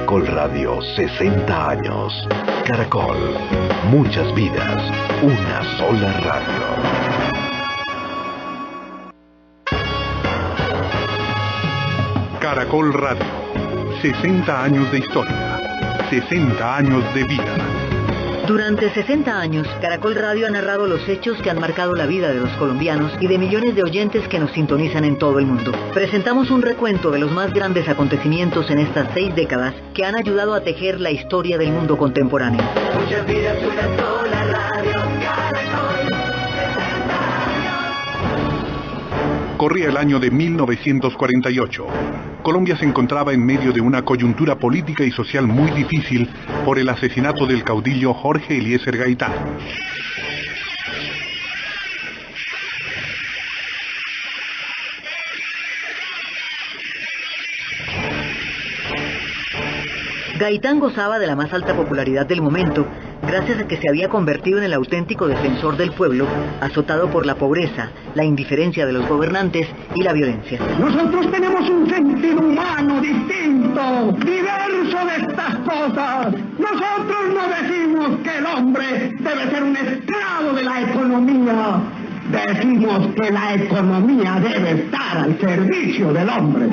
Caracol Radio, 60 años. Caracol, muchas vidas, una sola radio. Caracol Radio, 60 años de historia, 60 años de vida. Durante 60 años, Caracol Radio ha narrado los hechos que han marcado la vida de los colombianos y de millones de oyentes que nos sintonizan en todo el mundo. Presentamos un recuento de los más grandes acontecimientos en estas 6 décadas que han ayudado a tejer la historia del mundo contemporáneo. Muchas vidas, una sola radio, Caracol, 60 años. Corría el año de 1948. Colombia se encontraba en medio de una coyuntura política y social muy difícil por el asesinato del caudillo Jorge Eliezer Gaitán. Gaitán gozaba de la más alta popularidad del momento, gracias a que se había convertido en el auténtico defensor del pueblo, azotado por la pobreza, la indiferencia de los gobernantes y la violencia. Nosotros tenemos un sentido humano distinto, diverso de estas cosas. Nosotros no decimos que el hombre debe ser un esclavo de la economía. Decimos que la economía debe estar al servicio del hombre.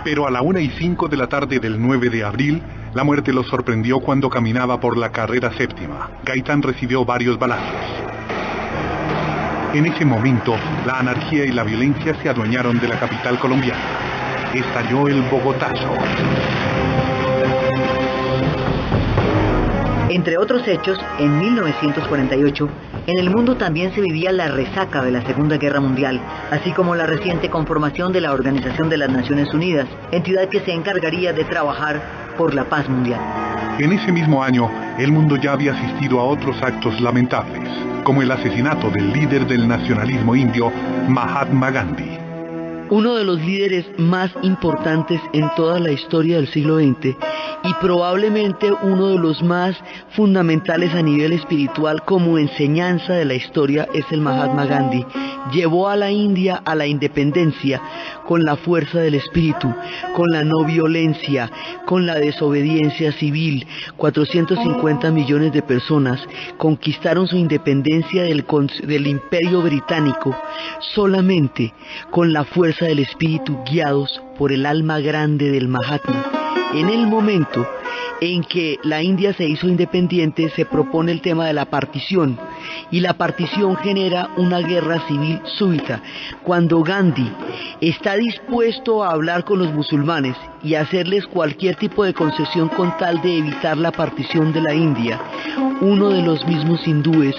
Pero a la 1:05 de la tarde del 9 de abril, la muerte lo sorprendió cuando caminaba por la carrera séptima. Gaitán recibió varios balazos. En ese momento, la anarquía y la violencia se adueñaron de la capital colombiana. Estalló el Bogotazo. Entre otros hechos, en 1948, en el mundo también se vivía la resaca de la Segunda Guerra Mundial, así como la reciente conformación de la Organización de las Naciones Unidas, entidad que se encargaría de trabajar por la paz mundial. En ese mismo año, el mundo ya había asistido a otros actos lamentables, como el asesinato del líder del nacionalismo indio, Mahatma Gandhi. Uno de los líderes más importantes en toda la historia del siglo XX y probablemente uno de los más fundamentales a nivel espiritual como enseñanza de la historia es el Mahatma Gandhi. Llevó a la India a la independencia con la fuerza del espíritu, con la no violencia, con la desobediencia civil. 450 millones de personas conquistaron su independencia del Imperio Británico solamente con la fuerza del espíritu, guiados por el alma grande del Mahatma. En el momento en que la India se hizo independiente, se propone el tema de la partición, y la partición genera una guerra civil súbita. Cuando Gandhi está dispuesto a hablar con los musulmanes y hacerles cualquier tipo de concesión con tal de evitar la partición de la India, uno de los mismos hindúes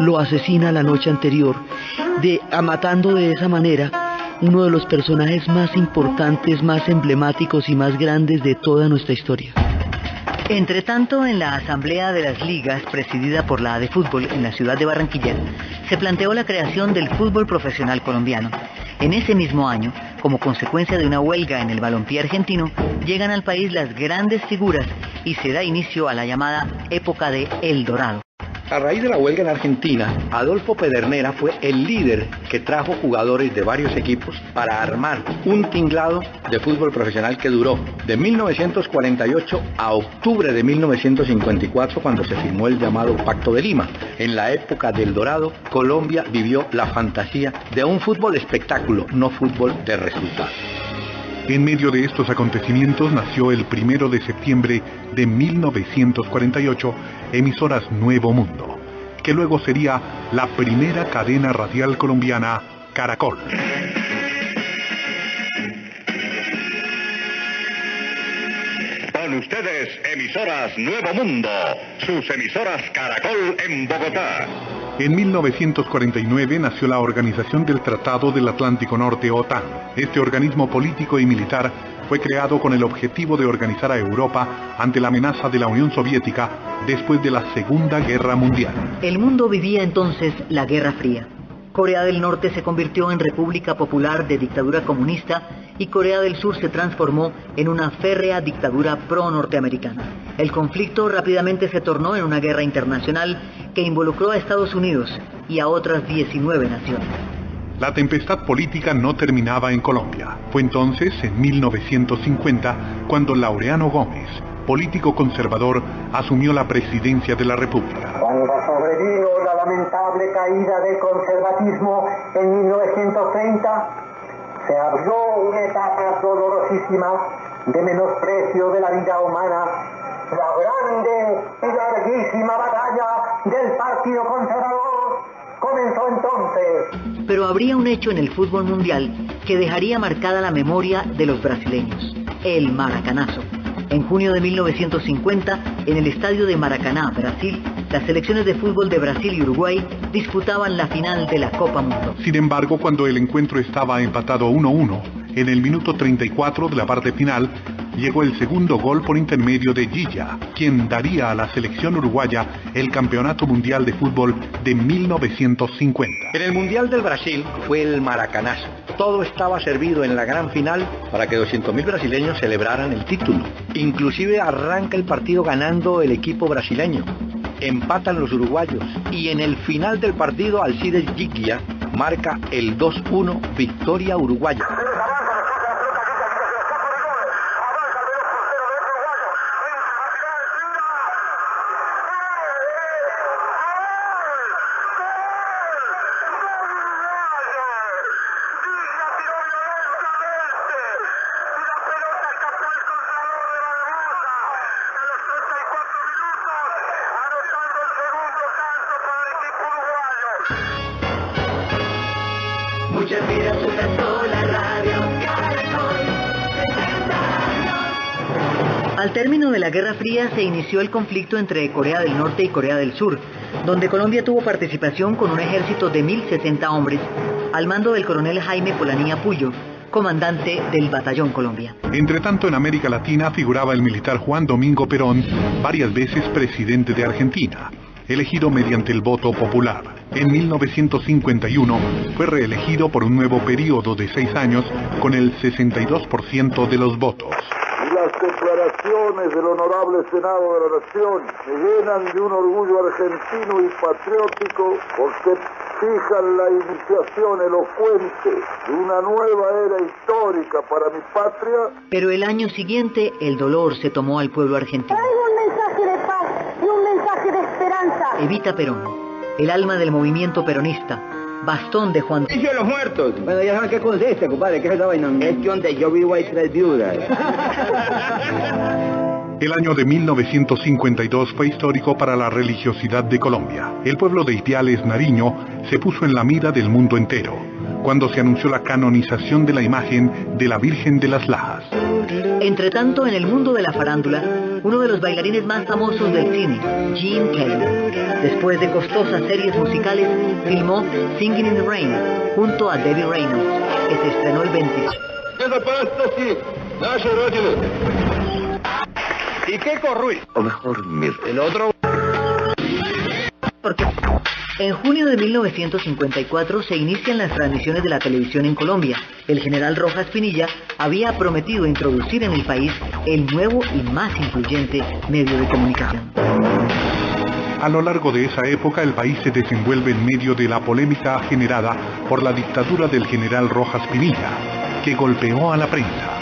lo asesina la noche anterior, matando de esa manera uno de los personajes más importantes, más emblemáticos y más grandes de toda nuestra historia. Entre tanto, en la Asamblea de las Ligas, presidida por la ADEFútbol en la ciudad de Barranquilla, se planteó la creación del fútbol profesional colombiano. En ese mismo año, como consecuencia de una huelga en el balompié argentino, llegan al país las grandes figuras y se da inicio a la llamada época de El Dorado. A raíz de la huelga en Argentina, Adolfo Pedernera fue el líder que trajo jugadores de varios equipos para armar un tinglado de fútbol profesional que duró de 1948 a octubre de 1954, cuando se firmó el llamado Pacto de Lima. En la época del Dorado, Colombia vivió la fantasía de un fútbol espectáculo, no fútbol de resultados. En medio de estos acontecimientos nació el 1 de septiembre de 1948 Emisoras Nuevo Mundo, que luego sería la primera cadena radial colombiana, Caracol. Con ustedes, Emisoras Nuevo Mundo, sus emisoras Caracol en Bogotá. En 1949 nació la Organización del Tratado del Atlántico Norte, OTAN. Este organismo político y militar fue creado con el objetivo de organizar a Europa ante la amenaza de la Unión Soviética después de la Segunda Guerra Mundial. El mundo vivía entonces la Guerra Fría. Corea del Norte se convirtió en República Popular de dictadura comunista y Corea del Sur se transformó en una férrea dictadura pro-norteamericana. El conflicto rápidamente se tornó en una guerra internacional que involucró a Estados Unidos y a otras 19 naciones. La tempestad política no terminaba en Colombia. Fue entonces, en 1950, cuando Laureano Gómez, político conservador, asumió la presidencia de la República. Cuando sobrevino la lamentable caída del conservatismo en 1930, se abrió una etapa dolorosísima de menosprecio de la vida humana, la grande y larguísima batalla del Partido Conservador comenzó entonces. Pero habría un hecho en el fútbol mundial que dejaría marcada la memoria de los brasileños: el maracanazo. En junio de 1950, en el estadio de Maracaná, Brasil, las selecciones de fútbol de Brasil y Uruguay disputaban la final de la Copa Mundo. Sin embargo, cuando el encuentro estaba empatado 1-1, en el minuto 34 de la parte final, llegó el segundo gol por intermedio de Gilla, quien daría a la selección uruguaya el Campeonato Mundial de Fútbol de 1950. En el Mundial del Brasil fue el maracanazo. Todo estaba servido en la gran final para que 200.000 brasileños celebraran el título. Inclusive arranca el partido ganando el equipo brasileño. Empatan los uruguayos y en el final del partido Alcides Giglia marca el 2-1, victoria uruguaya. Muchas vidas, una sola radio, Caracol, 60 años. Al término de la Guerra Fría se inició el conflicto entre Corea del Norte y Corea del Sur, donde Colombia tuvo participación con un ejército de 1.060 hombres, al mando del coronel Jaime Polanía Puyo, comandante del Batallón Colombia. Entre tanto, en América Latina figuraba el militar Juan Domingo Perón, varias veces presidente de Argentina, elegido mediante el voto popular. En 1951 fue reelegido por un nuevo periodo de 6 años con el 62% de los votos. Y las declaraciones del Honorable Senado de la Nación me llenan de un orgullo argentino y patriótico porque fijan la iniciación elocuente de una nueva era histórica para mi patria. Pero el año siguiente el dolor se tomó al pueblo argentino. Traigo un mensaje de paz y un mensaje de esperanza. Evita Perón, el alma del movimiento peronista, bastón de Juan. ¡Juicio de los muertos! Bueno, ya saben qué consiste, compadre, ¿qué es esa vaina? Es que donde yo vivo hay 3 viudas. El año de 1952 fue histórico para la religiosidad de Colombia. El pueblo de Ipiales, Nariño, se puso en la mira del mundo entero, cuando se anunció la canonización de la imagen de la Virgen de las Lajas. Entre tanto, en el mundo de la farándula, uno de los bailarines más famosos del cine, Gene Kelly, después de costosas series musicales, filmó Singing in the Rain junto a Debbie Reynolds, que se estrenó el 26. ¿Y qué corruí? O mejor, El otro... Porque en junio de 1954 se inician las transmisiones de la televisión en Colombia. El general Rojas Pinilla había prometido introducir en el país el nuevo y más influyente medio de comunicación. A lo largo de esa época, el país se desenvuelve en medio de la polémica generada por la dictadura del general Rojas Pinilla, que golpeó a la prensa,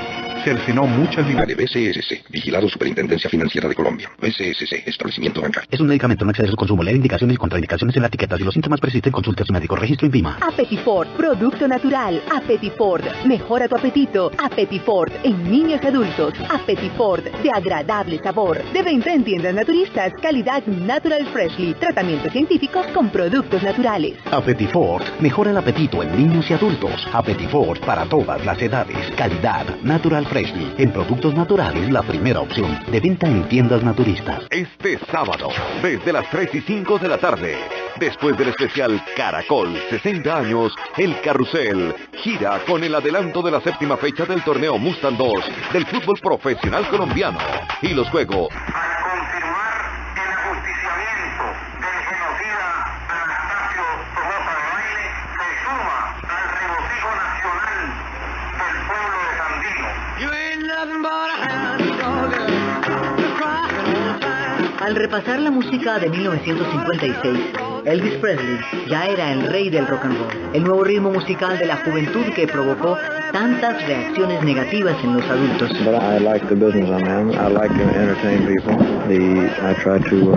cercenó muchas libertades. BCSC, vigilado Superintendencia Financiera de Colombia. BCSC, establecimiento bancario. Es un medicamento, no excede su consumo, lee indicaciones y contraindicaciones en la etiqueta. Si los síntomas persisten, consulte a su médico. Registro INVIMA. Apetifort, producto natural. Apetifort, mejora tu apetito. Apetifort, en niños y adultos. Apetifort, de agradable sabor. De venta en tiendas naturistas. Calidad Natural Freshly. Tratamientos científicos con productos naturales. Apetifort, mejora el apetito en niños y adultos. Apetifort, para todas las edades. Calidad Natural Freshly. En productos naturales, la primera opción. De venta en tiendas naturistas. Este sábado, desde las 3:05 de la tarde, después del especial Caracol 60 años, el Carrusel gira con el adelanto de la 7ª fecha del torneo Mustang 2 del fútbol profesional colombiano. Y los juegos. Al repasar la música de 1956, Elvis Presley ya era el rey del rock and roll, el nuevo ritmo musical de la juventud que provocó tantas reacciones negativas en los adultos. But I like the business I'm in. I like to entertain people. I try to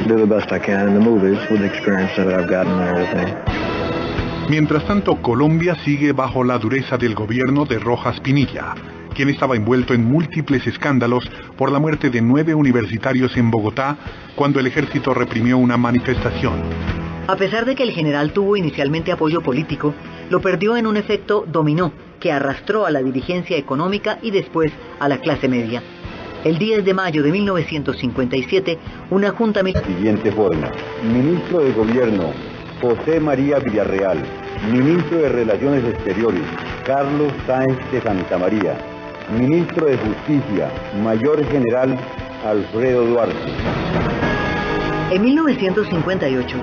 do the best I can in the movies with the experience that I've gotten and everything. Mientras tanto, Colombia sigue bajo la dureza del gobierno de Rojas Pinilla, quien estaba envuelto en múltiples escándalos por la muerte de 9 universitarios en Bogotá cuando el ejército reprimió una manifestación. A pesar de que el general tuvo inicialmente apoyo político, lo perdió en un efecto dominó que arrastró a la dirigencia económica y después a la clase media. El 10 de mayo de 1957, una junta militar... Siguiente forma. Ministro de Gobierno, José María Villarreal. Ministro de Relaciones Exteriores, Carlos Sáenz de Santa María. Ministro de Justicia, Mayor General Alfredo Duarte. En 1958,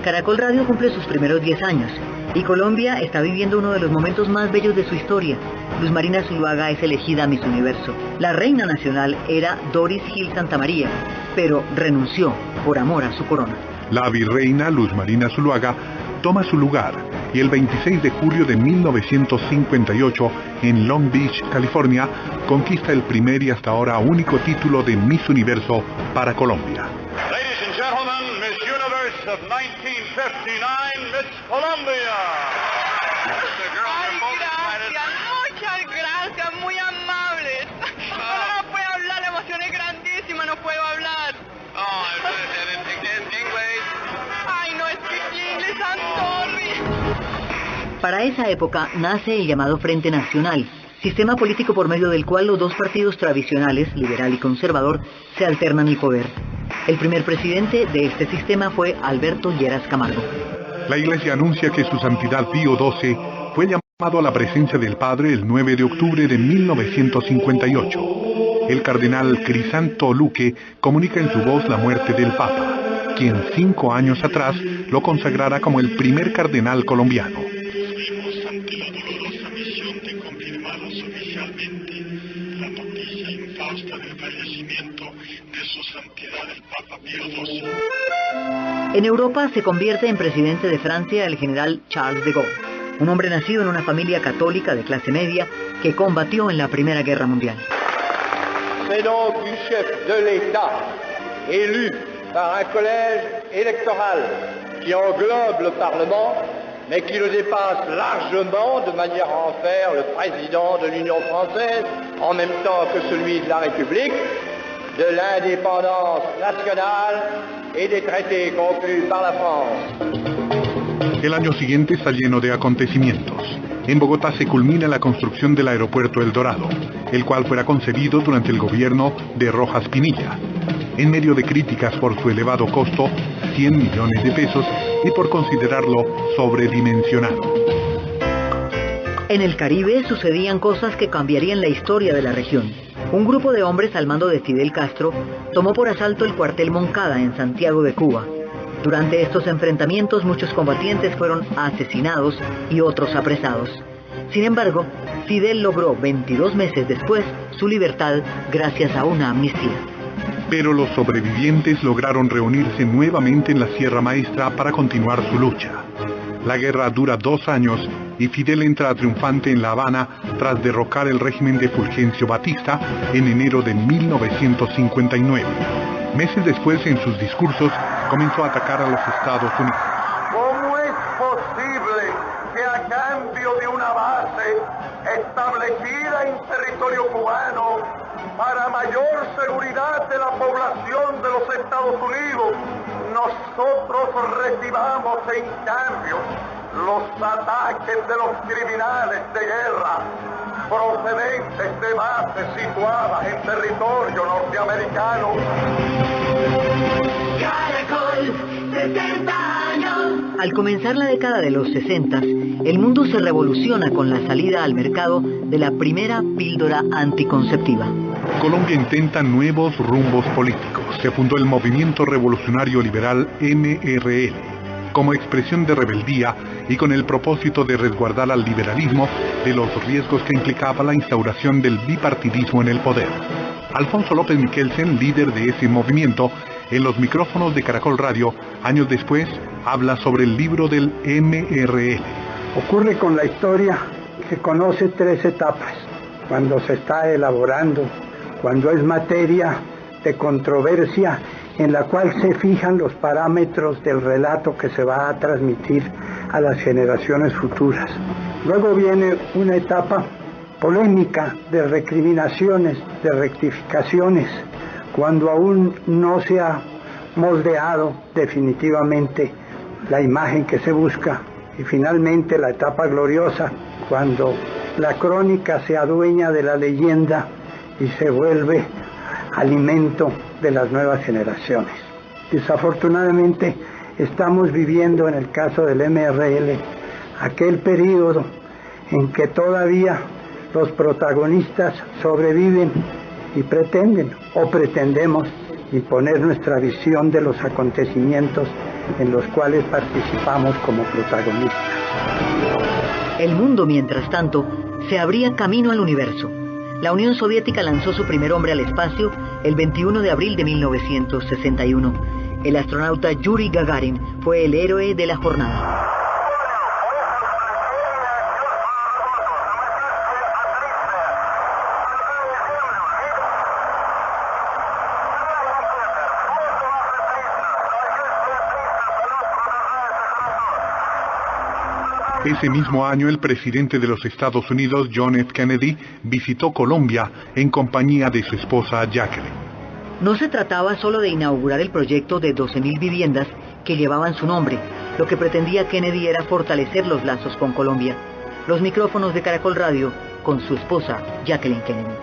Caracol Radio cumple sus primeros 10 años y Colombia está viviendo uno de los momentos más bellos de su historia. Luz Marina Zuluaga es elegida Miss Universo. La reina nacional era Doris Gil Santamaría, pero renunció por amor a su corona. La virreina Luz Marina Zuluaga toma su lugar y el 26 de julio de 1958 en Long Beach, California, conquista el primer y hasta ahora único título de Miss Universo para Colombia. Ladies and gentlemen, Miss Universe of 1959, Miss Colombia. Ay, gracias, muchas gracias, muy amables. Ahora no puedo hablar, la emoción es grandísima, no puedo hablar. Ay, no, es que inglés, Para esa época nace el llamado Frente Nacional, sistema político por medio del cual los dos partidos tradicionales, liberal y conservador, se alternan el poder. El primer presidente de este sistema fue Alberto Lleras Camargo. La Iglesia anuncia que su santidad Pío XII fue llamado a la presencia del Padre el 9 de octubre de 1958. El cardenal Crisanto Luque comunica en su voz la muerte del Papa, quien 5 años atrás lo consagrara como el primer cardenal colombiano. En Europa se convierte en presidente de Francia el general Charles de Gaulle, un hombre nacido en una familia católica de clase media que combatió en la Primera Guerra Mundial. C'est donc du chef de l'État, élu par un collège électoral qui englobe le Parlement, mais qui le dépasse largement de manière à en faire le président de l'Union française, en même temps que celui de la République, de l'indépendance nationale et des traités conclus par la France. El año siguiente está lleno de acontecimientos. En Bogotá se culmina la construcción del aeropuerto El Dorado, el cual fuera concebido durante el gobierno de Rojas Pinilla. En medio de críticas por su elevado costo, 100 millones de pesos, y por considerarlo sobredimensionado. En el Caribe sucedían cosas que cambiarían la historia de la región. Un grupo de hombres al mando de Fidel Castro tomó por asalto el cuartel Moncada en Santiago de Cuba. Durante estos enfrentamientos muchos combatientes fueron asesinados y otros apresados. Sin embargo, Fidel logró 22 meses después su libertad gracias a una amnistía. Pero los sobrevivientes lograron reunirse nuevamente en la Sierra Maestra para continuar su lucha. La guerra dura 2 años y Fidel entra triunfante en La Habana tras derrocar el régimen de Fulgencio Batista en enero de 1959. Meses después, en sus discursos, comenzó a atacar a los Estados Unidos. ¿Cómo es posible que a cambio de una base establecida en territorio cubano para mayor seguridad de la población de los Estados Unidos, nosotros recibamos en cambio los ataques de los criminales de guerra procedentes de bases situadas en territorio norteamericano? Caracol, 60 años. Al comenzar la década de los 60, el mundo se revoluciona con la salida al mercado de la primera píldora anticonceptiva. Colombia intenta nuevos rumbos políticos. Se fundó el Movimiento Revolucionario Liberal MRL, como expresión de rebeldía y con el propósito de resguardar al liberalismo de los riesgos que implicaba la instauración del bipartidismo en el poder. Alfonso López Michelsen, líder de ese movimiento, en los micrófonos de Caracol Radio, años después, habla sobre el libro del MRL. Ocurre con la historia que conoce 3 etapas: cuando se está elaborando, cuando es materia de controversia en la cual se fijan los parámetros del relato que se va a transmitir a las generaciones futuras. Luego viene una etapa polémica de recriminaciones, de rectificaciones, cuando aún no se ha moldeado definitivamente la imagen que se busca. Y finalmente la etapa gloriosa, cuando la crónica se adueña de la leyenda y se vuelve alimento de las nuevas generaciones. Desafortunadamente estamos viviendo, en el caso del MRL, aquel periodo en que todavía los protagonistas sobreviven y pretendemos imponer nuestra visión de los acontecimientos en los cuales participamos como protagonistas. El mundo, mientras tanto, se abría camino al universo. La Unión Soviética lanzó su primer hombre al espacio el 21 de abril de 1961. El astronauta Yuri Gagarin fue el héroe de la jornada. Ese mismo año, el presidente de los Estados Unidos, John F. Kennedy, visitó Colombia en compañía de su esposa Jacqueline. No se trataba solo de inaugurar el proyecto de 12.000 viviendas que llevaban su nombre. Lo que pretendía Kennedy era fortalecer los lazos con Colombia. Los micrófonos de Caracol Radio con su esposa Jacqueline Kennedy.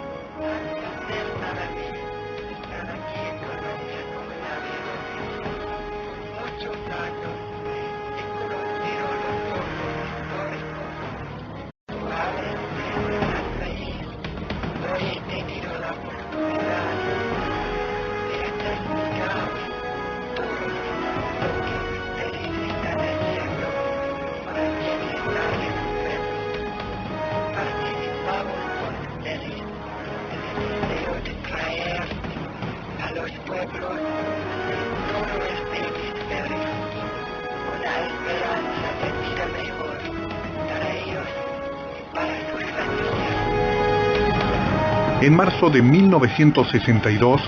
En marzo de 1962,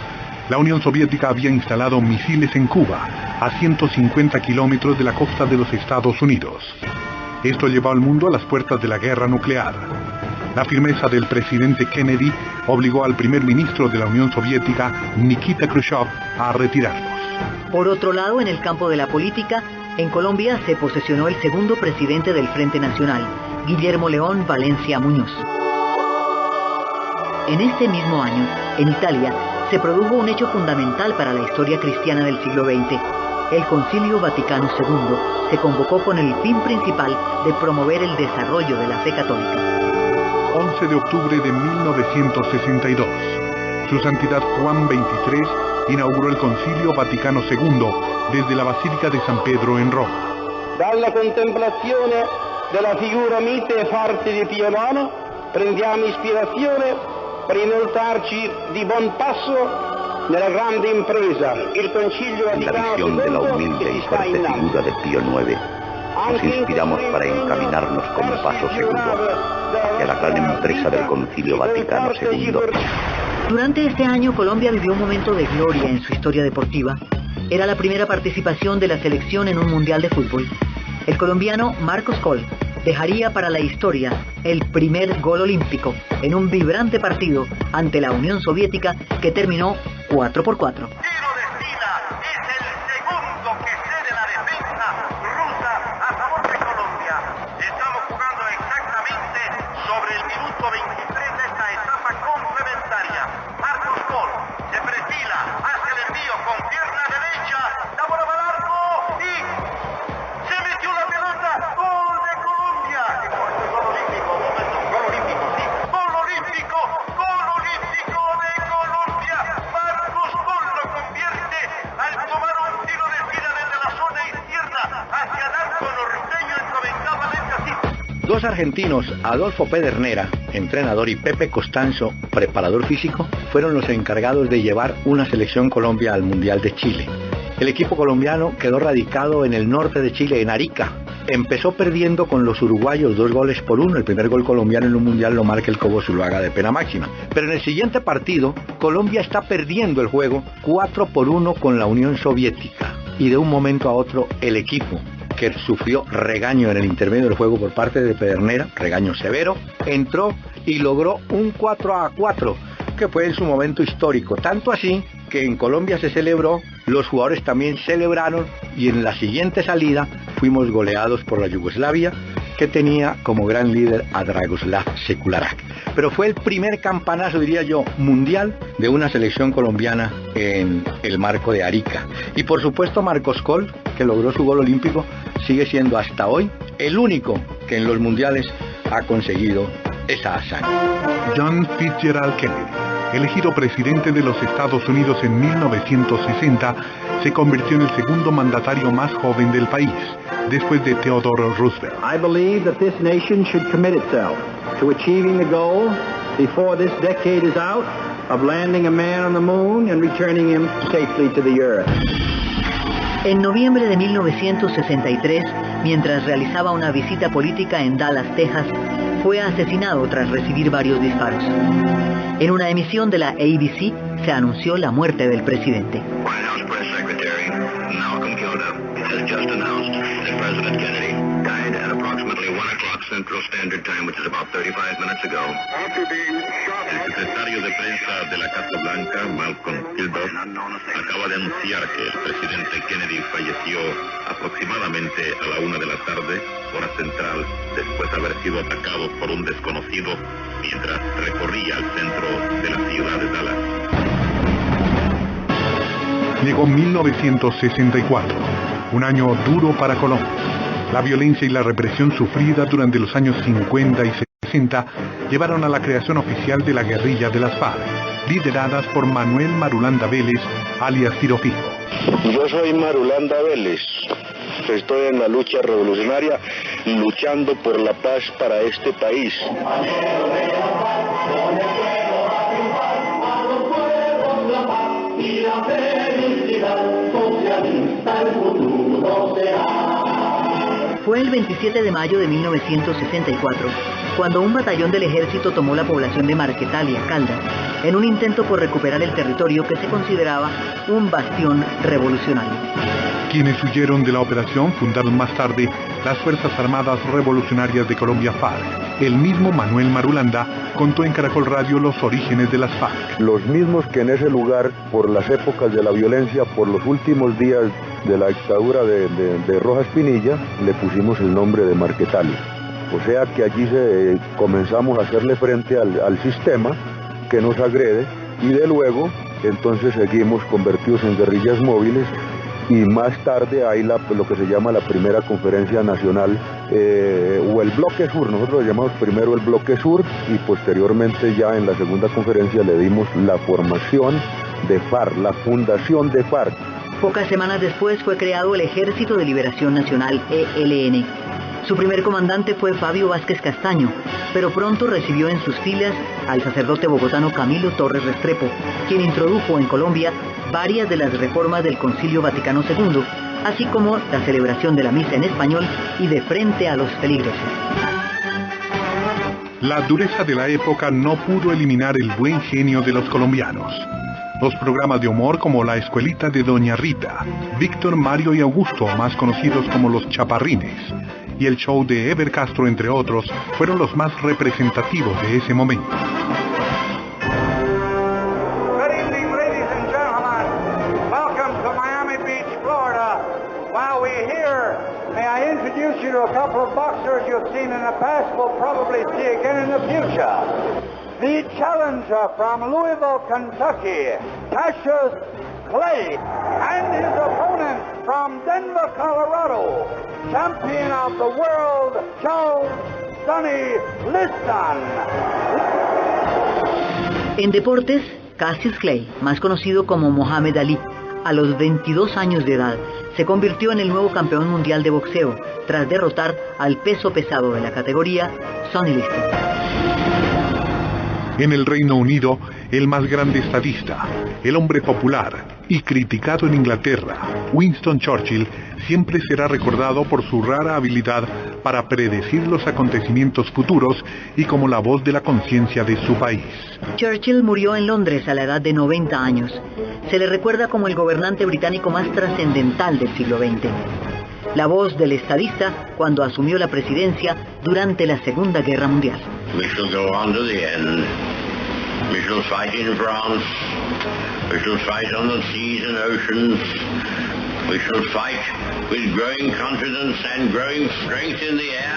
la Unión Soviética había instalado misiles en Cuba, a 150 kilómetros de la costa de los Estados Unidos. Esto llevó al mundo a las puertas de la guerra nuclear. La firmeza del presidente Kennedy obligó al primer ministro de la Unión Soviética, Nikita Khrushchev, a retirarlos. Por otro lado, en el campo de la política, en Colombia se posesionó el segundo presidente del Frente Nacional, Guillermo León Valencia Muñoz. En este mismo año, en Italia, se produjo un hecho fundamental para la historia cristiana del siglo XX. El Concilio Vaticano II se convocó con el fin principal de promover el desarrollo de la fe católica. 11 de octubre de 1962, Su Santidad Juan XXIII inauguró el Concilio Vaticano II desde la Basílica de San Pedro en Roma. Dalla contemplazione della figura mite e forte di Pio IX prendiamo ispirazione per inoltrarci di buon passo nella grande impresa. Il Concilio Vaticano la visión de la humilde y fuerte figura de Pío IX nos inspiramos para encaminarnos con paso seguro hacia la gran empresa del Concilio Vaticano II. Durante este año, Colombia vivió un momento de gloria en su historia deportiva. Era la primera participación de la selección en un mundial de fútbol. El colombiano Marcos Coll dejaría para la historia el primer gol olímpico en un vibrante partido ante la Unión Soviética que terminó 4-4. Dos argentinos, Adolfo Pedernera entrenador, y Pepe Costanzo, preparador físico, fueron los encargados de llevar una selección Colombia al Mundial de Chile. El equipo colombiano quedó radicado en el norte de Chile, en Arica. Empezó perdiendo con los uruguayos 2-1. El primer gol colombiano en un mundial lo marca el Cobo Zuluaga de pena máxima. Pero en el siguiente partido, Colombia está perdiendo el juego 4-1 con la Unión Soviética. Y de un momento a otro, el equipo, que sufrió regaño en el intermedio del juego por parte de Pedernera, regaño severo, entró y logró un 4-4, que fue en su momento histórico. Tanto así que en Colombia se celebró, los jugadores también celebraron, y en la siguiente salida fuimos goleados por la Yugoslavia, que tenía como gran líder a Dragoslav Sekularak. Pero fue el primer campanazo, diría yo, mundial de una selección colombiana en el marco de Arica. Y por supuesto Marcos Coll, que logró su gol olímpico, sigue siendo hasta hoy el único que en los mundiales ha conseguido esa hazaña. John Fitzgerald Kennedy, elegido presidente de los Estados Unidos en 1960, se convirtió en el segundo mandatario más joven del país, después de Theodore Roosevelt. I believe that this nation should commit itself to achieving the goal before this decade is out of landing a man on the moon and returning him safely to the earth. En noviembre de 1963, mientras realizaba una visita política en Dallas, Texas, fue asesinado tras recibir varios disparos. En una emisión de la ABC se anunció la muerte del presidente. Central Standard Time, which is about 35 minutes ago. El secretario de prensa de la Casa Blanca, Malcolm Kilduff, acaba de anunciar que el presidente Kennedy falleció aproximadamente a la 1 de la tarde, hora central, después de haber sido atacado por un desconocido mientras recorría el centro de la ciudad de Dallas. Llegó 1964, un año duro para Colombia. La violencia y la represión sufrida durante los años 50 y 60 llevaron a la creación oficial de la guerrilla de las FARC, lideradas por Manuel Marulanda Vélez, alias Tiro Fijo. Yo soy Marulanda Vélez. Estoy en la lucha revolucionaria, luchando por la paz para este país. Fue el 27 de mayo de 1964, cuando un batallón del ejército tomó la población de Marquetalia, Caldas, en un intento por recuperar el territorio que se consideraba un bastión revolucionario. Quienes huyeron de la operación fundaron más tarde las Fuerzas Armadas Revolucionarias de Colombia, FARC. El mismo Manuel Marulanda contó en Caracol Radio los orígenes de las FARC. Los mismos que en ese lugar, por las épocas de la violencia, por los últimos días de la dictadura de Rojas Pinilla, le pusimos el nombre de Marquetalia. O sea que allí comenzamos a hacerle frente al sistema que nos agrede, y de luego entonces seguimos convertidos en guerrillas móviles, y más tarde hay lo que se llama la primera conferencia nacional, o el bloque sur. Nosotros lo llamamos primero el bloque sur, y posteriormente ya en la segunda conferencia le dimos la formación de FARC, la fundación de FARC. Pocas semanas después fue creado el Ejército de Liberación Nacional, ELN. Su primer comandante fue Fabio Vázquez Castaño, pero pronto recibió en sus filas al sacerdote bogotano Camilo Torres Restrepo, quien introdujo en Colombia varias de las reformas del Concilio Vaticano II, así como la celebración de la misa en español y de frente a los feligreses. La dureza de la época no pudo eliminar el buen genio de los colombianos. Los programas de humor como La Escuelita de Doña Rita, Víctor, Mario y Augusto, más conocidos como Los Chaparrines, y el show de Ever Castro, entre otros, fueron los más representativos de ese momento. Good evening, ladies and gentlemen. Welcome to Miami Beach, Florida. While we're here, may I introduce you to a couple of boxers you've seen in the past, will probably see again in the future. The challenger from Louisville, Kentucky, Cassius Clay, and his opponent from Denver, Colorado, champion of the world, Charles Sonny Liston. En deportes, Cassius Clay, más conocido como Mohamed Ali, a los 22 años de edad, se convirtió en el nuevo campeón mundial de boxeo, tras derrotar al peso pesado de la categoría, Sonny Liston. En el Reino Unido, el más grande estadista, el hombre popular y criticado en Inglaterra, Winston Churchill, siempre será recordado por su rara habilidad para predecir los acontecimientos futuros y como la voz de la conciencia de su país. Churchill murió en Londres a la edad de 90 años. Se le recuerda como el gobernante británico más trascendental del siglo XX. La voz del estadista cuando asumió la presidencia durante la Segunda Guerra Mundial. We shall go on to the end. We shall fight in France. We shall fight on the seas and oceans. We shall fight with growing confidence and growing strength in the air.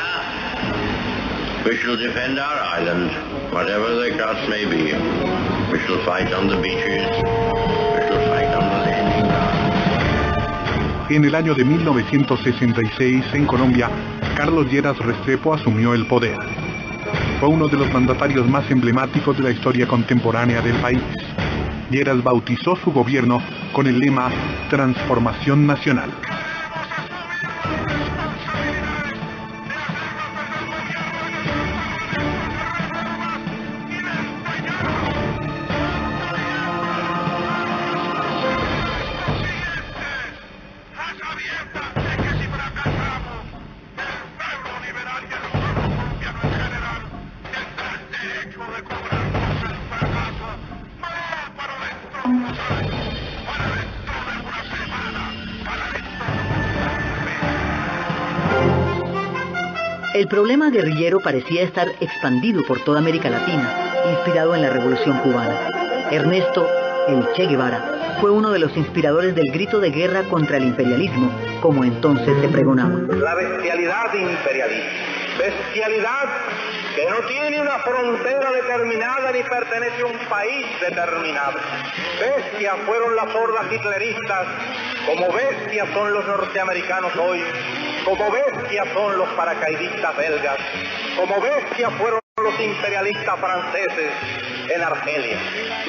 We shall defend our island, whatever the cost may be. We shall fight on the beaches. We shall fight on the landing grounds. En el año de 1966, en Colombia, Carlos Lleras Restrepo asumió el poder. Fue uno de los mandatarios más emblemáticos de la historia contemporánea del país. Lleras bautizó su gobierno con el lema Transformación Nacional. El problema guerrillero parecía estar expandido por toda América Latina, inspirado en la Revolución Cubana. Ernesto "el Che Guevara fue uno de los inspiradores del grito de guerra contra el imperialismo, como entonces se pregonaba. La bestialidad imperialista, bestialidad que no tiene una frontera determinada ni pertenece a un país determinado. Bestias fueron las hordas hitleristas, como bestias son los norteamericanos hoy, como bestias son los paracaidistas belgas, como bestias fueron los imperialistas franceses en Argelia,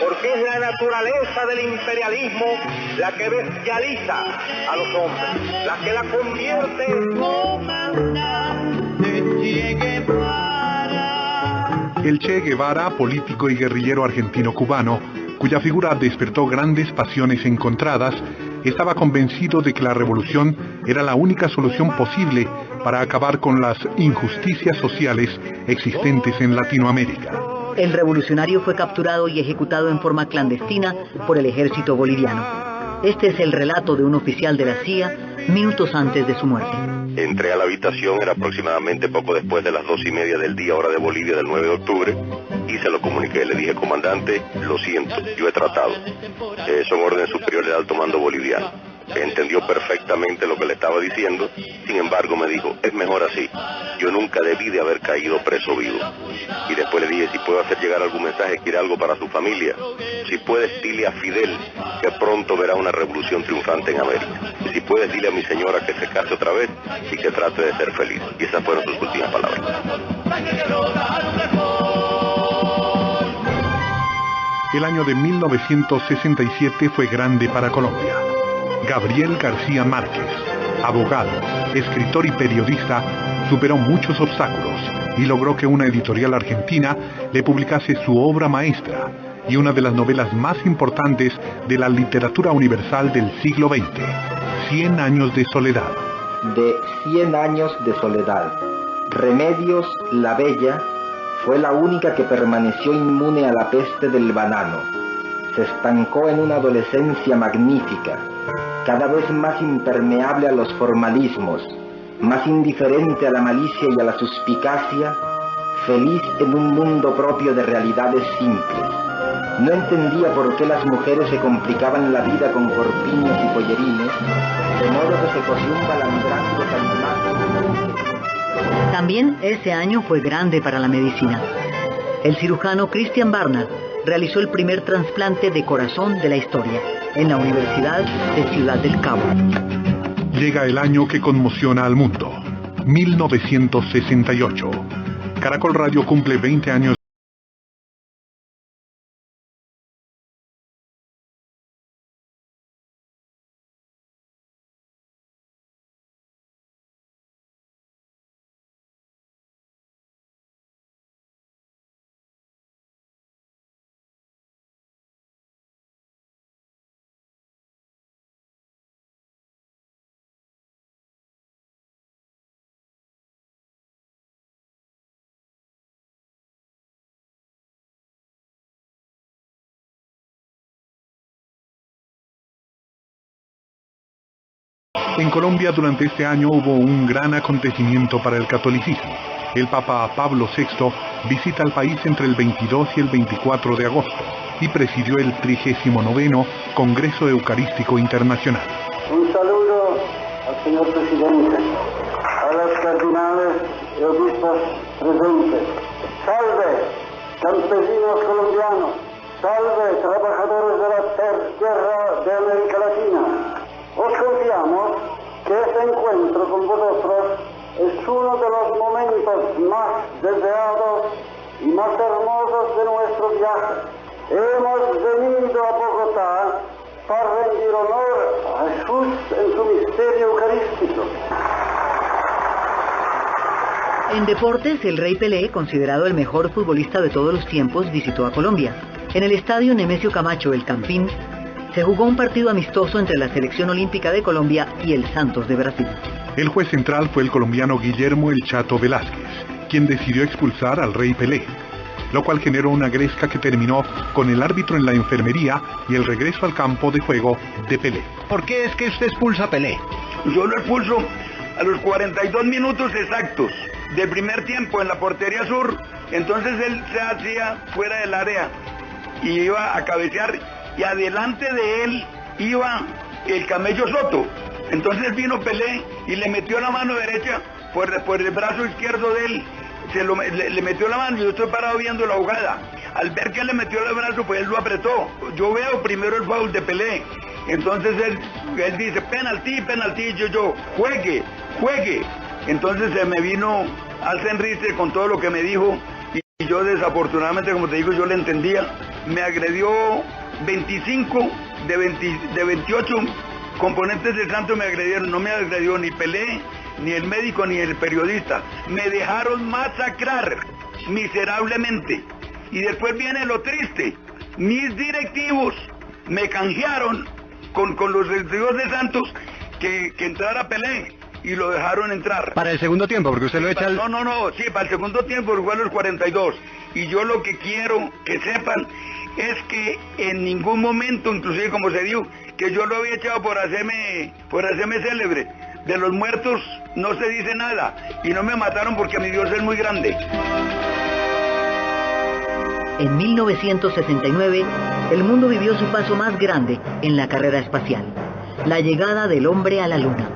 porque es la naturaleza del imperialismo la que bestializa a los hombres, la que la convierte en comandante Che Guevara. El Che Guevara, político y guerrillero argentino-cubano, cuya figura despertó grandes pasiones encontradas, estaba convencido de que la revolución era la única solución posible para acabar con las injusticias sociales existentes en Latinoamérica. El revolucionario fue capturado y ejecutado en forma clandestina por el ejército boliviano. Este es el relato de un oficial de la CIA minutos antes de su muerte. Entré a la habitación, era aproximadamente poco después de las 2:30 del día, hora de Bolivia, del 9 de octubre, y se lo comuniqué. Le dije: comandante, lo siento, yo he tratado. Son órdenes superiores de alto mando boliviano. Entendió perfectamente lo que le estaba diciendo, sin embargo me dijo: es mejor así, yo nunca debí de haber caído preso vivo. Y después le dije: si puedo hacer llegar algún mensaje, quiere algo para su familia, si puedes dile a Fidel que pronto verá una revolución triunfante en América, y si puedes dile a mi señora que se case otra vez y que trate de ser feliz. Y esas fueron sus últimas palabras. El año de 1967 fue grande para Colombia. Gabriel García Márquez, abogado, escritor y periodista, superó muchos obstáculos y logró que una editorial argentina le publicase su obra maestra y una de las novelas más importantes de la literatura universal del siglo XX, 100 años de soledad. De 100 años de soledad, Remedios la Bella fue la única que permaneció inmune a la peste del banano. Se estancó en una adolescencia magnífica, cada vez más impermeable a los formalismos, más indiferente a la malicia y a la suspicacia, feliz en un mundo propio de realidades simples. No entendía por qué las mujeres se complicaban la vida con corpiños y pollerines, de modo que se cosió un balandrán de calimán. También ese año fue grande para la medicina. El cirujano Christian Barnard realizó el primer trasplante de corazón de la historia en la Universidad de Ciudad del Cabo. Llega el año que conmociona al mundo, 1968. Caracol Radio cumple 20 años En Colombia durante este año hubo un gran acontecimiento para el catolicismo. El Papa Pablo VI visita el país entre el 22 y el 24 de agosto y presidió el 39º Congreso Eucarístico Internacional. Un saludo al señor presidente, a los cardinales y obispos presentes. Salve, campesinos colombianos, salve, trabajadores de la tierra de América Latina. Os confiamos que este encuentro con vosotros es uno de los momentos más deseados y más hermosos de nuestro viaje. Hemos venido a Bogotá para rendir honor a Jesús en su misterio eucarístico. En deportes, el Rey Pelé, considerado el mejor futbolista de todos los tiempos, visitó a Colombia. En el estadio Nemesio Camacho, El Campín, se jugó un partido amistoso entre la Selección Olímpica de Colombia y el Santos de Brasil. El juez central fue el colombiano Guillermo El Chato Velázquez, quien decidió expulsar al Rey Pelé, lo cual generó una gresca que terminó con el árbitro en la enfermería y el regreso al campo de juego de Pelé. ¿Por qué es que usted expulsa a Pelé? Yo lo expulso a los 42 minutos exactos del primer tiempo en la portería sur. Entonces él se hacía fuera del área y iba a cabecear, y adelante de él iba el Camello Soto. Entonces vino Pelé y le metió la mano derecha por el brazo izquierdo de él. Le metió la mano y yo estoy parado viendo la jugada. Al ver que le metió el brazo, pues él lo apretó. Yo veo primero el foul de Pelé. Entonces él dice, penalti, y yo, juegue. Entonces se me vino Alcen Rice con todo lo que me dijo, y yo desafortunadamente, como te digo, yo le entendía. Me agredió 25 de 28 componentes del Santos, me agredieron. No me agredió ni Pelé, ni el médico, ni el periodista. Me dejaron masacrar miserablemente. Y después viene lo triste. Mis directivos me canjearon con los directivos de Santos que entrara Pelé, y lo dejaron entrar. Para el segundo tiempo, porque usted lo echa al... No, sí, para el segundo tiempo, fue a los 42. Y yo lo que quiero que sepan es que en ningún momento, inclusive como se dijo, que yo lo había echado por hacerme célebre. De los muertos no se dice nada, y no me mataron porque mi Dios es muy grande. En 1969, el mundo vivió su paso más grande en la carrera espacial, la llegada del hombre a la Luna.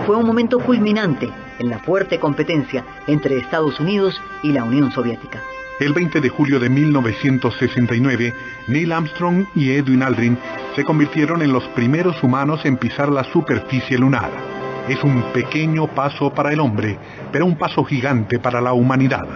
Fue un momento culminante en la fuerte competencia entre Estados Unidos y la Unión Soviética. El 20 de julio de 1969, Neil Armstrong y Edwin Aldrin se convirtieron en los primeros humanos en pisar la superficie lunar. Es un pequeño paso para el hombre, pero un paso gigante para la humanidad.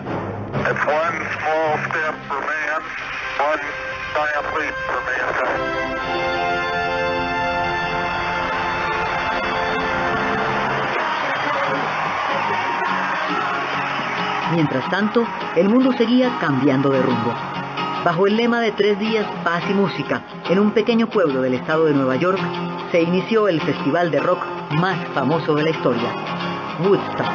Mientras tanto, el mundo seguía cambiando de rumbo. Bajo el lema de 3 días, paz y música, en un pequeño pueblo del estado de Nueva York, se inició el festival de rock más famoso de la historia, Woodstock.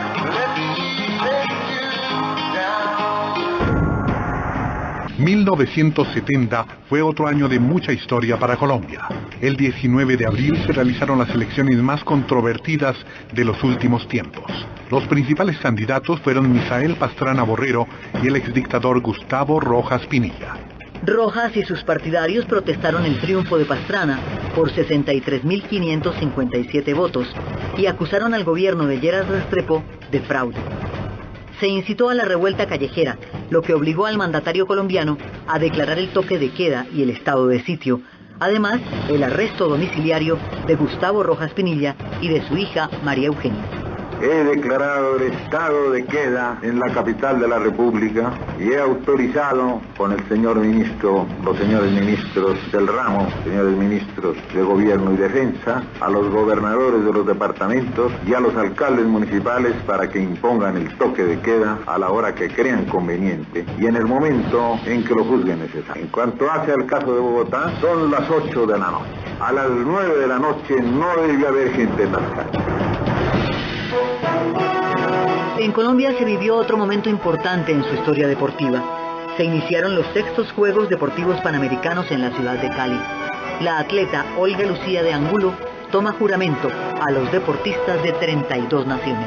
1970 fue otro año de mucha historia para Colombia. El 19 de abril se realizaron las elecciones más controvertidas de los últimos tiempos. Los principales candidatos fueron Misael Pastrana Borrero y el exdictador Gustavo Rojas Pinilla. Rojas y sus partidarios protestaron el triunfo de Pastrana por 63.557 votos y acusaron al gobierno de Lleras Restrepo de fraude. Se incitó a la revuelta callejera, lo que obligó al mandatario colombiano a declarar el toque de queda y el estado de sitio. Además, el arresto domiciliario de Gustavo Rojas Pinilla y de su hija María Eugenia. He declarado el estado de queda en la capital de la República y he autorizado con el señor ministro, los señores ministros del ramo, señores ministros de Gobierno y Defensa, a los gobernadores de los departamentos y a los alcaldes municipales para que impongan el toque de queda a la hora que crean conveniente y en el momento en que lo juzguen necesario. En cuanto hace al caso de Bogotá, son las 8 de la noche. A las 9 de la noche no debe haber gente en las calles. En Colombia se vivió otro momento importante en su historia deportiva. Se iniciaron los 6º Juegos Deportivos Panamericanos en la ciudad de Cali. La atleta Olga Lucía de Angulo toma juramento a los deportistas de 32 naciones.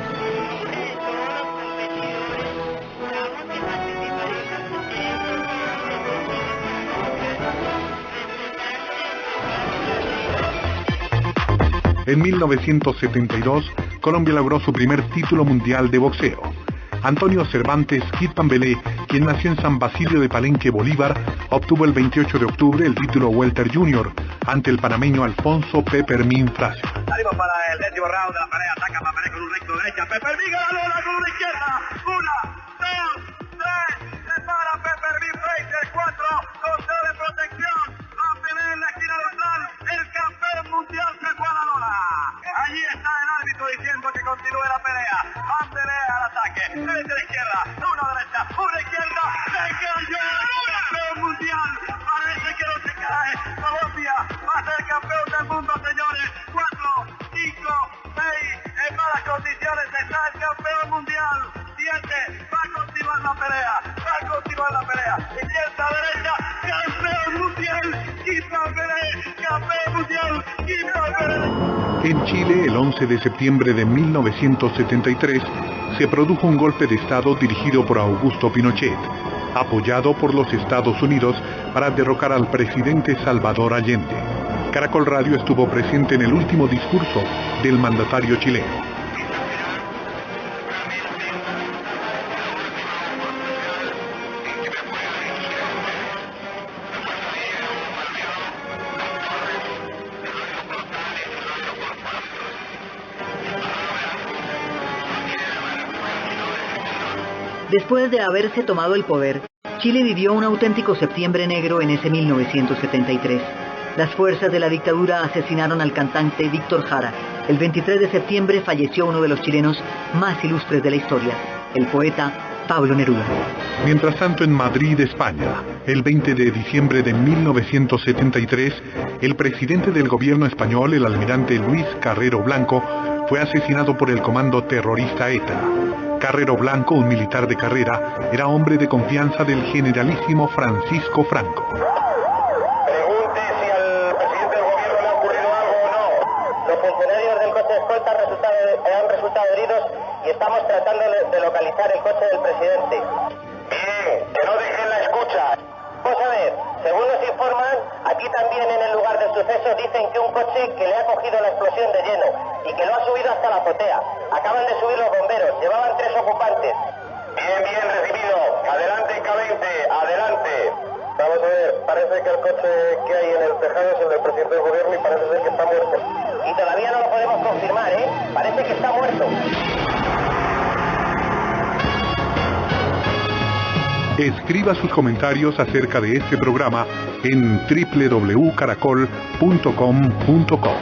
En 1972, Colombia logró su primer título mundial de boxeo. Antonio Cervantes Kid Pambelé, quien nació en San Basilio de Palenque, Bolívar, obtuvo el 28 de octubre el título Welter Junior ante el panameño Alfonso Peppermín Fracio. Salimos para el décimo round de la pelea. Ataca Pambelé con un recto derecha. Peppermín a la lona con una izquierda. 1, 2, 3. Se para Peppermín Fraser. 4. Conteo de protección. Pambelé en la esquina dorsal. El campeón mundial se fue a la lona. Allí está el árbitro diciendo que continúe la pelea. Pambelé al ataque. Derecha de izquierda. Una derecha. Una izquierda. Se cayó. Campeón mundial. Parece que no se cae. Colombia va a ser campeón del mundo, señores. 4, 5, 6. En malas condiciones está el campeón mundial. 7. Va a continuar la pelea. Va a continuar la pelea. Izquierda, derecha. Campeón mundial. Kid Pambelé. Campeón mundial. Kid Pambelé. En Chile, el 11 de septiembre de 1973, se produjo un golpe de Estado dirigido por Augusto Pinochet, apoyado por los Estados Unidos para derrocar al presidente Salvador Allende. Caracol Radio estuvo presente en el último discurso del mandatario chileno. Después de haberse tomado el poder, Chile vivió un auténtico septiembre negro en ese 1973. Las fuerzas de la dictadura asesinaron al cantante Víctor Jara. El 23 de septiembre falleció uno de los chilenos más ilustres de la historia, el poeta Pablo Neruda. Mientras tanto, en Madrid, España, el 20 de diciembre de 1973, el presidente del gobierno español, el almirante Luis Carrero Blanco, fue asesinado por el comando terrorista ETA. Carrero Blanco, un militar de carrera, era hombre de confianza del generalísimo Francisco Franco. Pregunte si al presidente del gobierno le ha ocurrido algo o no. Los funcionarios del coche de escolta han resultado heridos y estamos tratando de localizar el coche del presidente. Bien, que no dejen la escucha. Vamos a ver, según nos informan, aquí también en el lugar del suceso dicen que un coche que le ha cogido la explosión de lleno y que lo ha subido hasta la azotea. Acaban de subir los bomberos, llevaban 3 ocupantes. Bien, bien recibido. Adelante, K20, adelante. Vamos a ver, parece que el coche que hay en el tejado es el del presidente del gobierno y parece ser que está muerto. Y todavía no lo podemos confirmar, ¿eh? Parece que está muerto. Escriba sus comentarios acerca de este programa en www.caracol.com.co.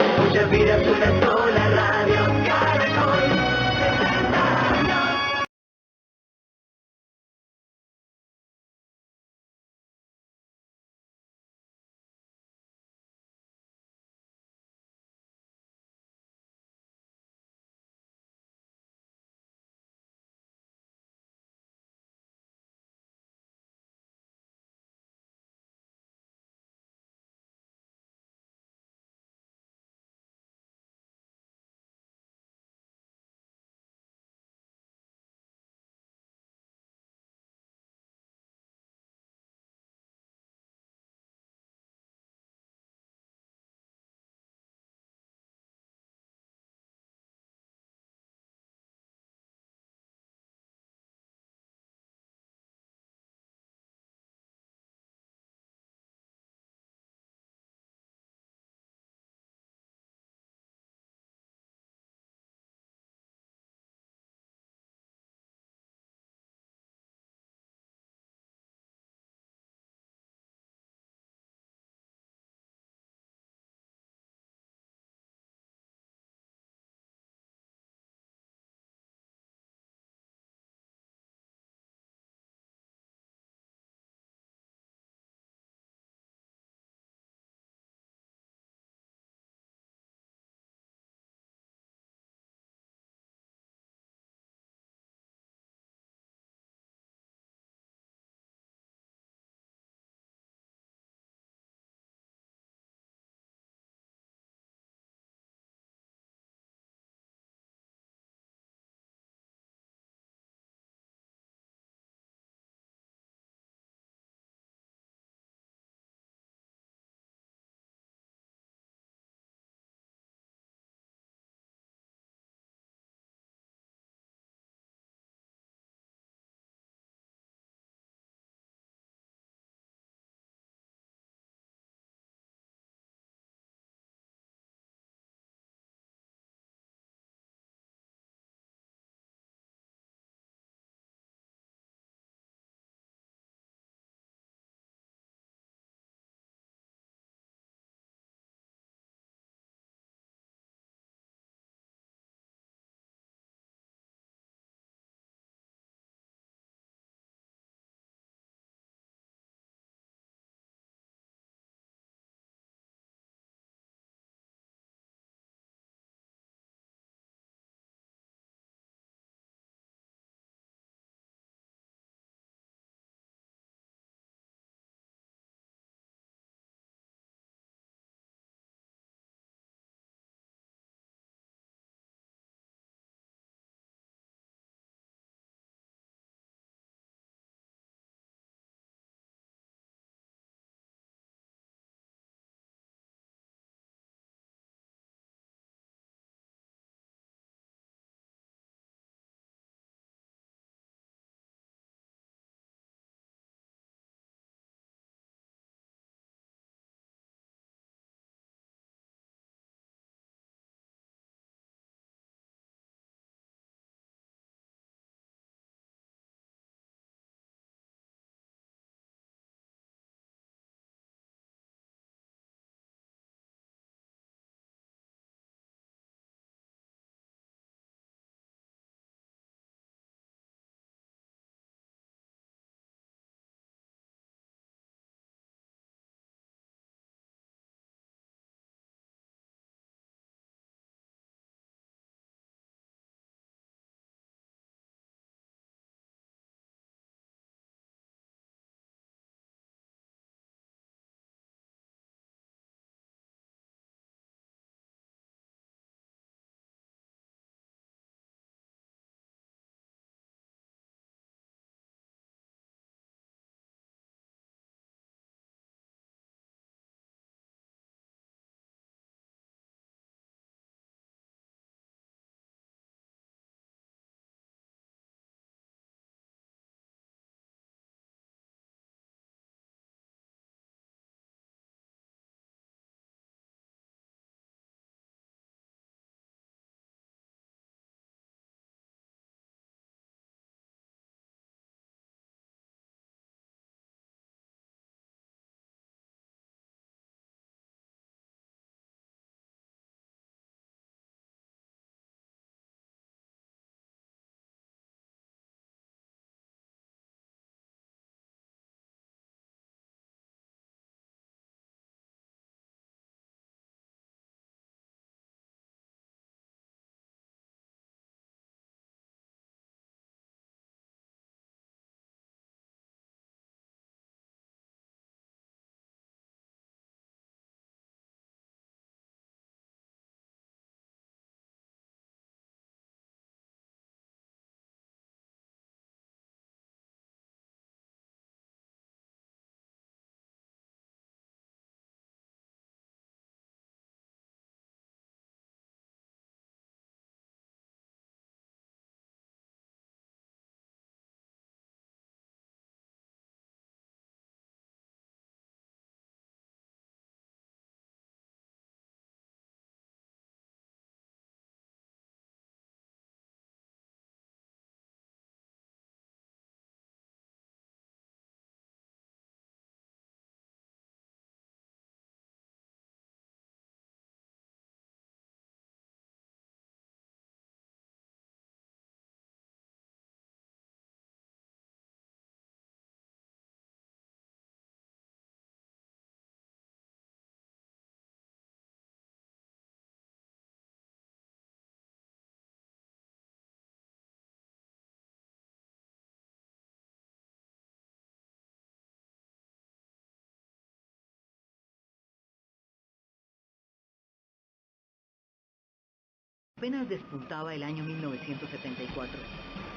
Apenas despuntaba el año 1974.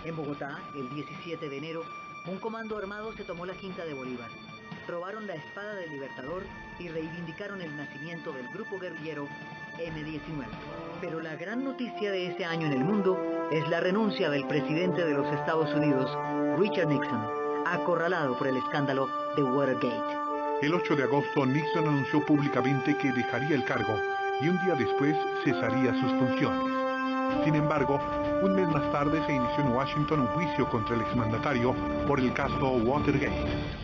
En Bogotá, el 17 de enero, un comando armado se tomó la Quinta de Bolívar. Robaron la espada del Libertador y reivindicaron el nacimiento del grupo guerrillero M-19. Pero la gran noticia de ese año en el mundo es la renuncia del presidente de los Estados Unidos, Richard Nixon, acorralado por el escándalo de Watergate. El 8 de agosto, Nixon anunció públicamente que dejaría el cargo y un día después cesaría sus funciones. Sin embargo, un mes más tarde se inició en Washington un juicio contra el exmandatario por el caso Watergate.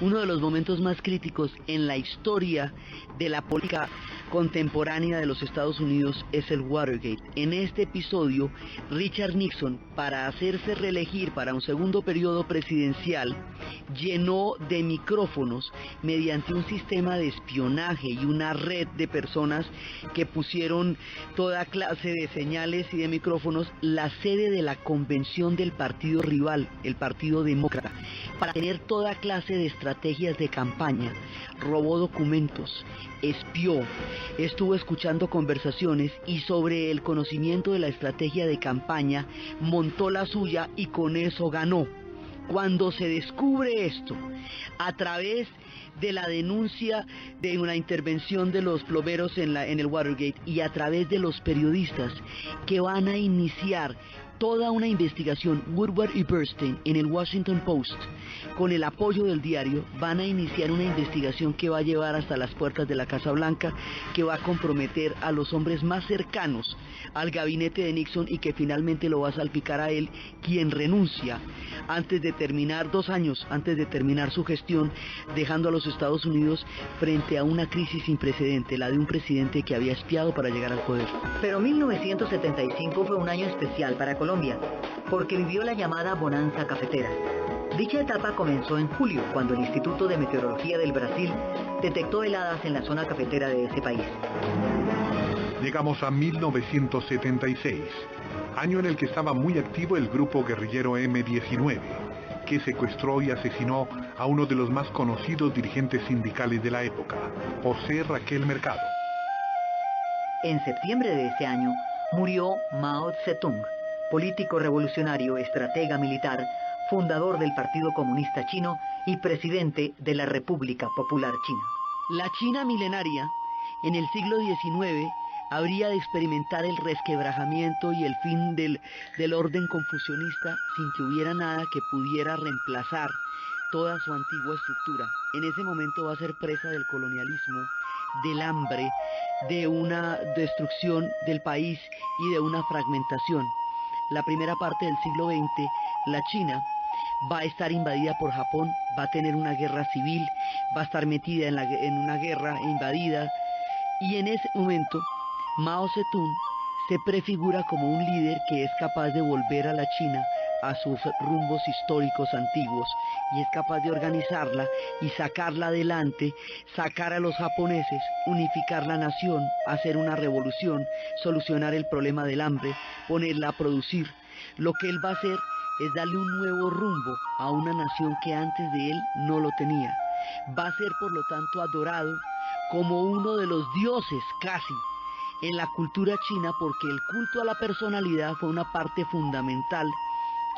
Uno de los momentos más críticos en la historia de la política contemporánea de los Estados Unidos es el Watergate. En este episodio, Richard Nixon, para hacerse reelegir para un segundo periodo presidencial, llenó de micrófonos mediante un sistema de espionaje y una red de personas que pusieron toda clase de señales y de micrófonos la sede de la convención del partido rival, el Partido Demócrata, para tener toda clase de estrategias de campaña. Robó documentos, espió, estuvo escuchando conversaciones y sobre el conocimiento de la estrategia de campaña montó la suya y con eso ganó. Cuando se descubre esto, a través de la denuncia de una intervención de los plomeros en el Watergate y a través de los periodistas que van a iniciar toda una investigación, Woodward y Bernstein en el Washington Post, con el apoyo del diario, van a iniciar una investigación que va a llevar hasta las puertas de la Casa Blanca, que va a comprometer a los hombres más cercanos al gabinete de Nixon y que finalmente lo va a salpicar a él, quien renuncia antes de terminar 2 años, antes de terminar su gestión, dejando a los Estados Unidos frente a una crisis sin precedente, la de un presidente que había espiado para llegar al poder. Pero 1975 fue un año especial para Colombia, porque vivió la llamada bonanza cafetera. Dicha etapa comenzó en julio, cuando el Instituto de Meteorología del Brasil detectó heladas en la zona cafetera de ese país. Llegamos a 1976, año en el que estaba muy activo el grupo guerrillero M-19, que secuestró y asesinó a uno de los más conocidos dirigentes sindicales de la época, José Raquel Mercado. En septiembre de ese año murió Mao Zedong, político revolucionario, estratega militar, fundador del Partido Comunista Chino y presidente de la República Popular China. La China milenaria, en el siglo XIX, habría de experimentar el resquebrajamiento y el fin del orden confucionista sin que hubiera nada que pudiera reemplazar toda su antigua estructura. En ese momento va a ser presa del colonialismo, del hambre, de una destrucción del país y de una fragmentación. La primera parte del siglo XX, la China va a estar invadida por Japón, va a tener una guerra civil, va a estar metida en una guerra invadida, y en ese momento Mao Zedong se prefigura como un líder que es capaz de volver a la China a sus rumbos históricos antiguos y es capaz de organizarla y sacarla adelante, sacar a los japoneses, unificar la nación, hacer una revolución, solucionar el problema del hambre, ponerla a producir. Lo que él va a hacer es darle un nuevo rumbo a una nación que antes de él no lo tenía. Va a ser por lo tanto adorado como uno de los dioses casi en la cultura china, porque el culto a la personalidad fue una parte fundamental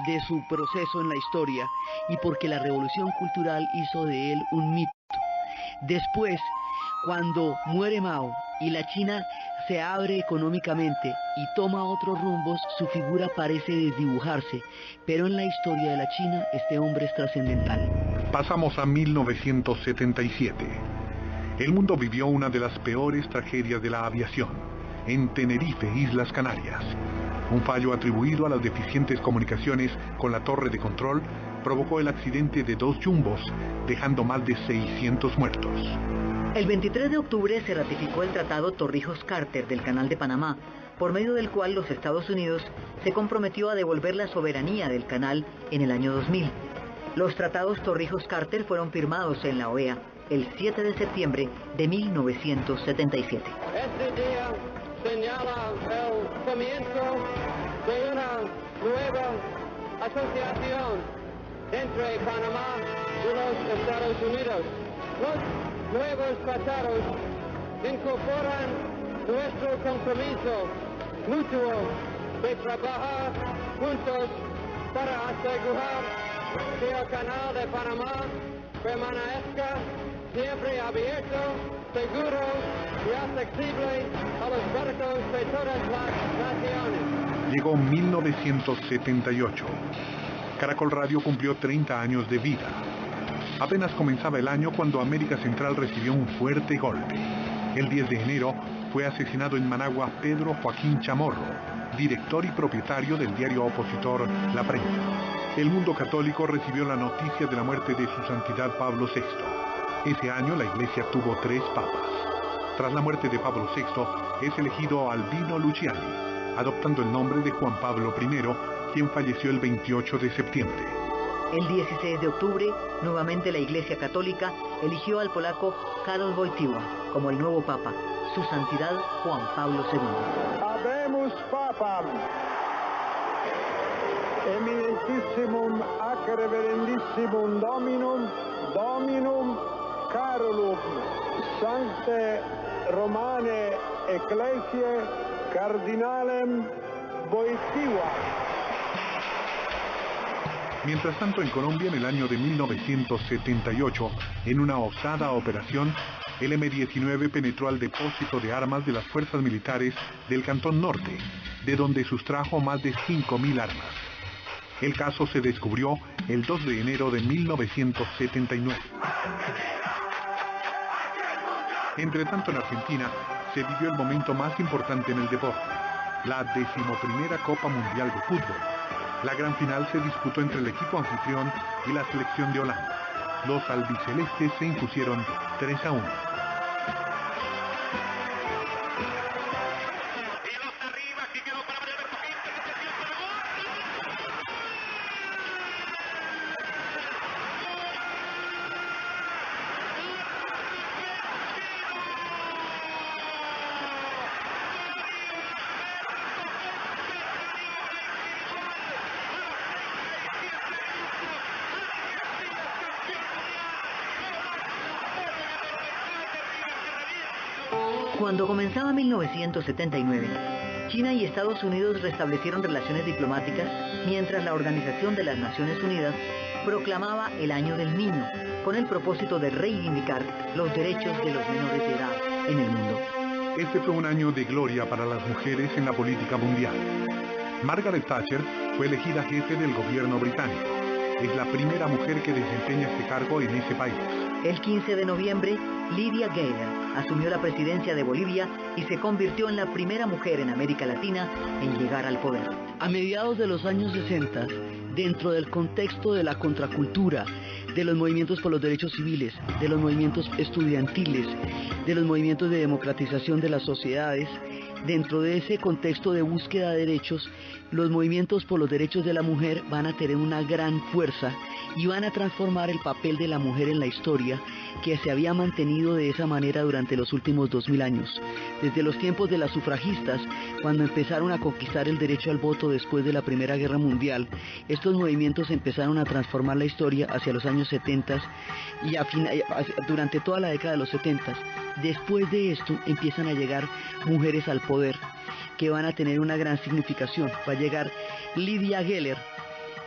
de su proceso en la historia y porque la revolución cultural hizo de él un mito. Después, cuando muere Mao y la China se abre económicamente y toma otros rumbos, su figura parece desdibujarse, pero en la historia de la China este hombre es trascendental. Pasamos a 1977. El mundo vivió una de las peores tragedias de la aviación, en Tenerife, Islas Canarias. Un fallo atribuido a las deficientes comunicaciones con la torre de control provocó el accidente de 2 jumbos, dejando más de 600 muertos. El 23 de octubre se ratificó el Tratado Torrijos-Carter del Canal de Panamá, por medio del cual los Estados Unidos se comprometió a devolver la soberanía del canal en el año 2000. Los tratados Torrijos-Carter fueron firmados en la OEA el 7 de septiembre de 1977. Este día señala el comienzo de una nueva asociación entre Panamá y los Estados Unidos. Los nuevos tratados incorporan nuestro compromiso mutuo de trabajar juntos para asegurar que el Canal de Panamá permanezca siempre abierto, seguro y accesible a los barcos de todas las naciones. Llegó 1978. Caracol Radio cumplió 30 años de vida. Apenas comenzaba el año cuando América Central recibió un fuerte golpe. El 10 de enero fue asesinado en Managua Pedro Joaquín Chamorro, director y propietario del diario opositor La Prensa. El mundo católico recibió la noticia de la muerte de su santidad Pablo VI. Ese año la Iglesia tuvo 3 papas. Tras la muerte de Pablo VI, es elegido Albino Luciani, adoptando el nombre de Juan Pablo I, quien falleció el 28 de septiembre. El 16 de octubre, nuevamente la Iglesia Católica eligió al polaco Karol Wojtyła como el nuevo Papa, su santidad Juan Pablo II. Habemus Papam, eminentissimum ac reverendissimum Dominum Carolum, Sancte Romane Ecclesiae Cardinalem Wojtyła. Mientras tanto, en Colombia, en el año de 1978, en una osada operación, el M-19 penetró al depósito de armas de las fuerzas militares del Cantón Norte, de donde sustrajo más de 5.000 armas. El caso se descubrió el 2 de enero de 1979. Entre tanto, en Argentina, se vivió el momento más importante en el deporte, la 11ª Copa Mundial de Fútbol. La gran final se disputó entre el equipo anfitrión y la selección de Holanda. Los albicelestes se impusieron 3-1. Cuando comenzaba 1979, China y Estados Unidos restablecieron relaciones diplomáticas, mientras la Organización de las Naciones Unidas proclamaba el Año del Niño, con el propósito de reivindicar los derechos de los menores de edad en el mundo. Este fue un año de gloria para las mujeres en la política mundial. Margaret Thatcher fue elegida jefe del gobierno británico. Es la primera mujer que desempeña este cargo en ese país. El 15 de noviembre, Lydia Gayler asumió la presidencia de Bolivia y se convirtió en la primera mujer en América Latina en llegar al poder. A mediados de los años 60, dentro del contexto de la contracultura, de los movimientos por los derechos civiles, de los movimientos estudiantiles, de los movimientos de democratización de las sociedades, dentro de ese contexto de búsqueda de derechos, los movimientos por los derechos de la mujer van a tener una gran fuerza y van a transformar el papel de la mujer en la historia, que se había mantenido de esa manera durante los últimos 2000 años. Desde los tiempos de las sufragistas, cuando empezaron a conquistar el derecho al voto después de la Primera Guerra Mundial, estos movimientos empezaron a transformar la historia hacia los años 70 y durante toda la década de los 70. Después de esto empiezan a llegar mujeres al poder que van a tener una gran significación. Va a llegar Lydia Gayler,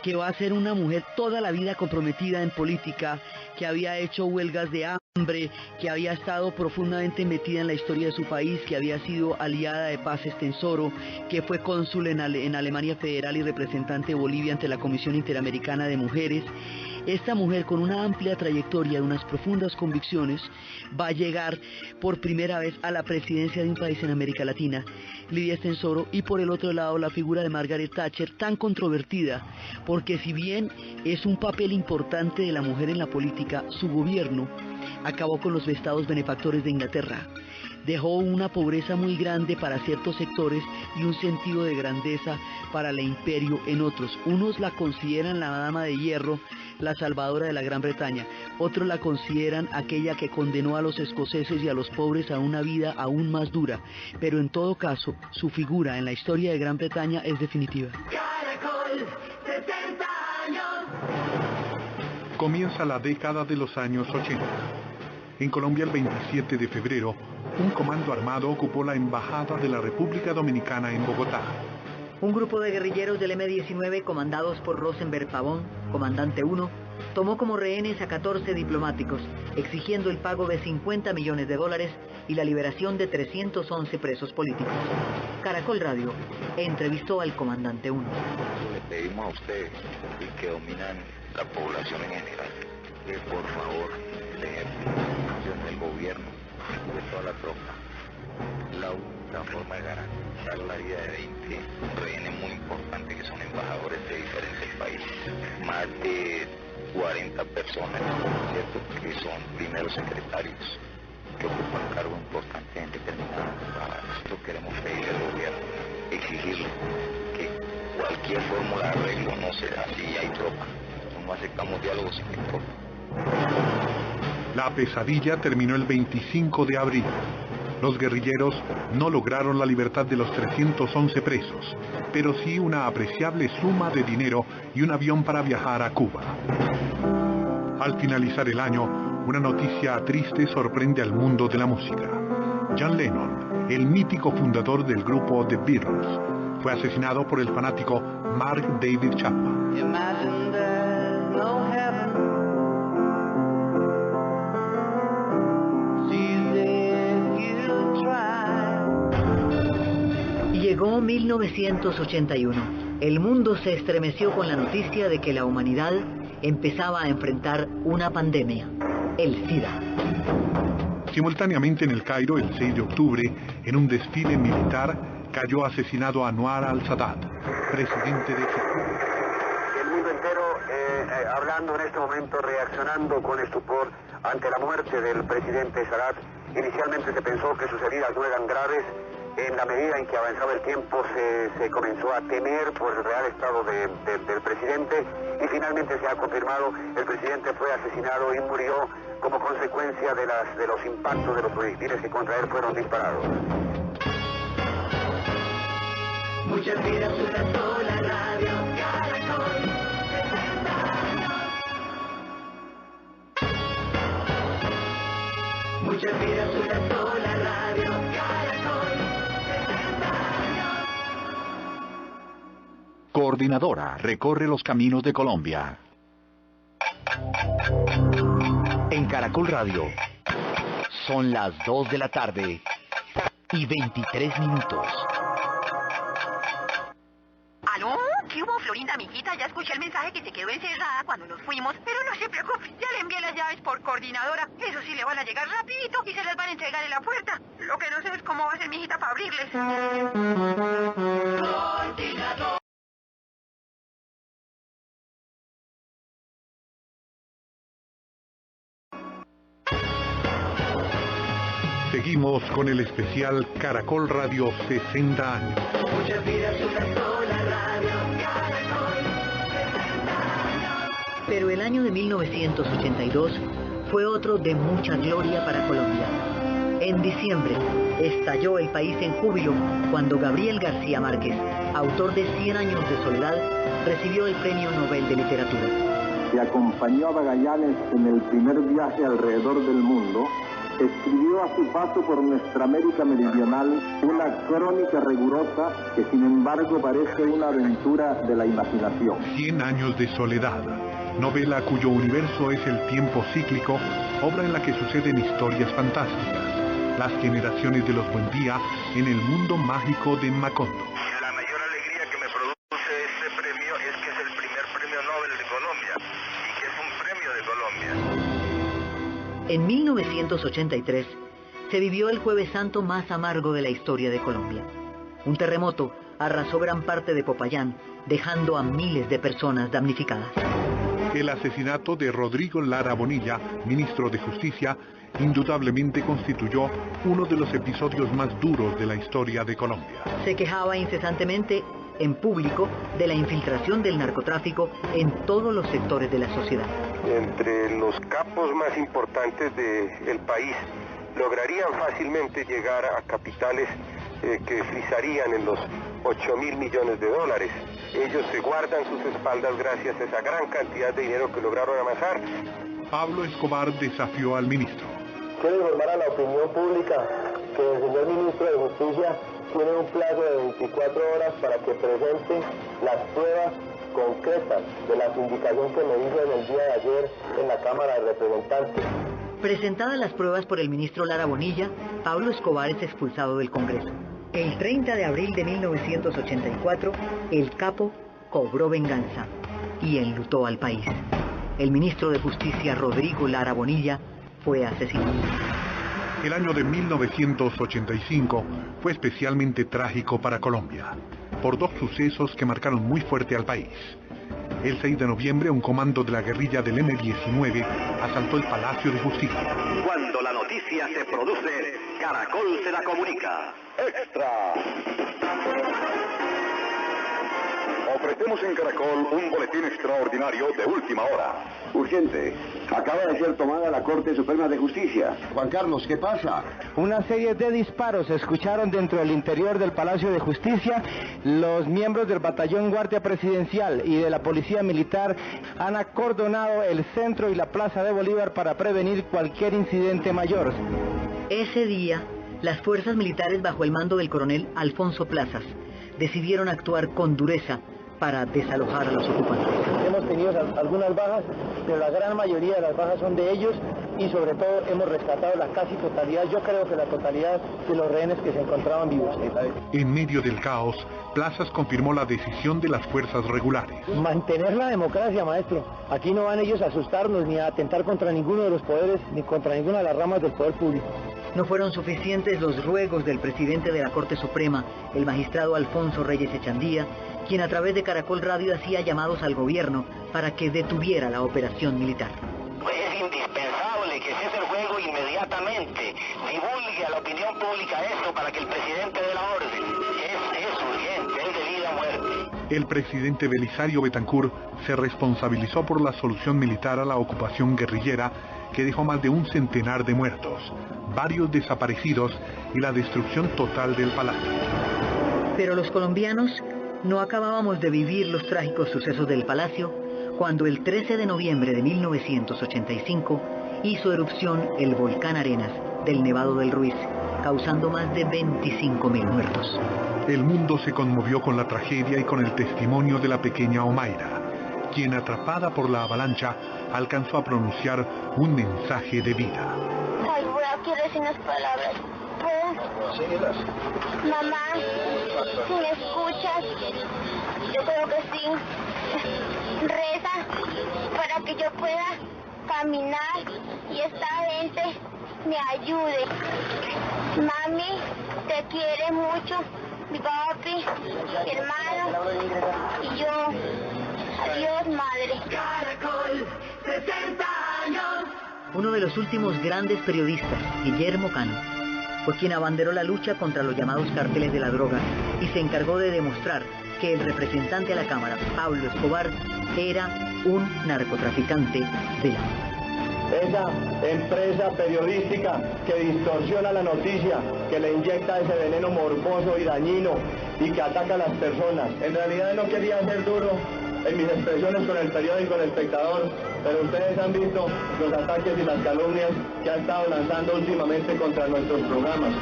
que va a ser una mujer toda la vida comprometida en política, que había hecho huelgas de hambre, que había estado profundamente metida en la historia de su país, que había sido aliada de Paz Estenssoro, que fue cónsul en Alemania Federal y representante de Bolivia ante la Comisión Interamericana de Mujeres. Esta mujer, con una amplia trayectoria de unas profundas convicciones, va a llegar por primera vez a la presidencia de un país en América Latina, Lydia Estenssoro, y por el otro lado la figura de Margaret Thatcher, tan controvertida, porque si bien es un papel importante de la mujer en la política, su gobierno acabó con los estados benefactores de Inglaterra. Dejó una pobreza muy grande para ciertos sectores y un sentido de grandeza para el imperio en otros. Unos la consideran la dama de hierro, la salvadora de la Gran Bretaña. Otros la consideran aquella que condenó a los escoceses y a los pobres a una vida aún más dura. Pero en todo caso, su figura en la historia de Gran Bretaña es definitiva. Caracol, 70 años. Comienza la década de los años 80. En Colombia, el 27 de febrero, un comando armado ocupó la Embajada de la República Dominicana en Bogotá. Un grupo de guerrilleros del M-19, comandados por Rosenberg Pavón, comandante 1, tomó como rehenes a 14 diplomáticos, exigiendo el pago de $50 millones y la liberación de 311 presos políticos. Caracol Radio entrevistó al comandante 1. Le pedimos a ustedes, y que dominan la población en general, que por favor dejen del gobierno, de toda la tropa, la única forma de garantizar la vida de 20 rehenes muy importantes que son embajadores de diferentes países, más de 40 personas, ¿cierto?, que son primeros secretarios, que ocupan cargos importantes en determinadas embajadas. Nosotros queremos pedirle al gobierno, exigirle que cualquier fórmula de arreglo no será si hay tropa. No aceptamos diálogos sin tropa. La pesadilla terminó el 25 de abril. Los guerrilleros no lograron la libertad de los 311 presos, pero sí una apreciable suma de dinero y un avión para viajar a Cuba. Al finalizar el año, una noticia triste sorprende al mundo de la música. John Lennon, el mítico fundador del grupo The Beatles, fue asesinado por el fanático Mark David Chapman. Llegó 1981. El mundo se estremeció con la noticia de que la humanidad empezaba a enfrentar una pandemia, el SIDA. Simultáneamente en el Cairo, el 6 de octubre, en un desfile militar, cayó asesinado Anwar al-Sadat, presidente de Egipto. El mundo entero hablando en este momento, reaccionando con estupor ante la muerte del presidente Sadat. Inicialmente se pensó que sus heridas no eran graves. En la medida en que avanzaba el tiempo se comenzó a temer por el real estado del presidente y finalmente se ha confirmado, el presidente fue asesinado y murió como consecuencia de los impactos de los proyectiles que contra él fueron disparados. Muchas vidas durante la radio Caracol. Muchas vidas durante la radio Caracol. Coordinadora recorre los caminos de Colombia. En Caracol Radio son las 2 de la tarde y 23 minutos. ¿Aló? ¿Qué hubo, Florinda, mijita? Ya escuché el mensaje que se quedó encerrada cuando nos fuimos, pero no se preocupe, ya le envié las llaves por coordinadora. Eso sí, le van a llegar rapidito y se las van a entregar en la puerta. Lo que no sé es cómo va a ser, mijita, para abrirles. Coordinador. Seguimos con el especial Caracol Radio 60 años. Muchas vidas durante la radio Caracol. Pero el año de 1982 fue otro de mucha gloria para Colombia. En diciembre estalló el país en júbilo cuando Gabriel García Márquez, autor de 100 años de soledad, recibió el Premio Nobel de Literatura. Que acompañó a Magallanes en el primer viaje alrededor del mundo, escribió a su paso por nuestra América Meridional una crónica rigurosa que sin embargo parece una aventura de la imaginación. 100 años de soledad, novela cuyo universo es el tiempo cíclico, obra en la que suceden historias fantásticas, las generaciones de los Buendía en el mundo mágico de Macondo. La mayor alegría que me produce este premio es que es el primer premio Nobel de Colombia y que es un premio de Colombia. En 1983 se vivió el Jueves Santo más amargo de la historia de Colombia. Un terremoto arrasó gran parte de Popayán, dejando a miles de personas damnificadas. El asesinato de Rodrigo Lara Bonilla, ministro de Justicia, indudablemente constituyó uno de los episodios más duros de la historia de Colombia. Se quejaba incesantemente en público de la infiltración del narcotráfico en todos los sectores de la sociedad. Entre los capos más importantes del país lograrían fácilmente llegar a capitales que frisarían en los 8.000 millones de dólares. Ellos se guardan sus espaldas gracias a esa gran cantidad de dinero que lograron amasar. Pablo Escobar desafió al ministro. Quiero informar a la opinión pública que el señor ministro de Justicia tienen un plazo de 24 horas para que presenten las pruebas concretas de la sindicación que me hizo en el día de ayer en la Cámara de Representantes. Presentadas las pruebas por el ministro Lara Bonilla, Pablo Escobar es expulsado del Congreso. El 30 de abril de 1984, el capo cobró venganza y enlutó al país. El ministro de Justicia, Rodrigo Lara Bonilla, fue asesinado. El año de 1985 fue especialmente trágico para Colombia, por dos sucesos que marcaron muy fuerte al país. El 6 de noviembre, un comando de la guerrilla del M-19 asaltó el Palacio de Justicia. Cuando la noticia se produce, Caracol se la comunica. ¡Extra! Ofrecemos en Caracol un boletín extraordinario de última hora. Urgente. Acaba de ser tomada la Corte Suprema de Justicia. Juan Carlos, ¿qué pasa? Una serie de disparos se escucharon dentro del interior del Palacio de Justicia. Los miembros del Batallón Guardia Presidencial y de la Policía Militar han acordonado el centro y la Plaza de Bolívar para prevenir cualquier incidente mayor. Ese día, las fuerzas militares bajo el mando del coronel Alfonso Plazas decidieron actuar con dureza para desalojar a los ocupantes. Hemos tenido algunas bajas, pero la gran mayoría de las bajas son de ellos y sobre todo hemos rescatado la casi totalidad, yo creo que la totalidad de los rehenes que se encontraban vivos. En medio del caos, Plazas confirmó la decisión de las fuerzas regulares. Mantener la democracia, maestro. Aquí no van ellos a asustarnos ni a atentar contra ninguno de los poderes ni contra ninguna de las ramas del poder público. No fueron suficientes los ruegos del presidente de la Corte Suprema, el magistrado Alfonso Reyes Echandía, quien a través de Caracol Radio hacía llamados al gobierno para que detuviera la operación militar. Es indispensable que cese el fuego inmediatamente. Divulgue a la opinión pública esto para que el presidente dé la orden. Es urgente, es de vida o muerte. El presidente Belisario Betancur se responsabilizó por la solución militar a la ocupación guerrillera que dejó más de 100 de muertos, varios desaparecidos y la destrucción total del palacio. Pero los colombianos no acabábamos de vivir los trágicos sucesos del palacio cuando el 13 de noviembre de 1985 hizo erupción el volcán Arenas del Nevado del Ruiz, causando más de 25.000 muertos. El mundo se conmovió con la tragedia y con el testimonio de la pequeña Omaira, quien atrapada por la avalancha alcanzó a pronunciar un mensaje de vida. Ay, quiero decir unas palabras. Síguelas. Mamá, si me escuchas, yo creo que sí. Reza para que yo pueda caminar y esta gente me ayude. Mami, te quiere mucho, mi papi, mi hermano y yo. Adiós, madre. Caracol, 60 años. Uno de los últimos grandes periodistas, Guillermo Cano, fue quien abanderó la lucha contra los llamados carteles de la droga y se encargó de demostrar que el representante a la Cámara, Pablo Escobar, era un narcotraficante de la moda. Esa empresa periodística que distorsiona la noticia, que le inyecta ese veneno morboso y dañino y que ataca a las personas. En realidad no quería ser duro en mis expresiones con el periódico El Espectador, pero ustedes han visto los ataques y las calumnias que ha estado lanzando últimamente contra nuestros programas.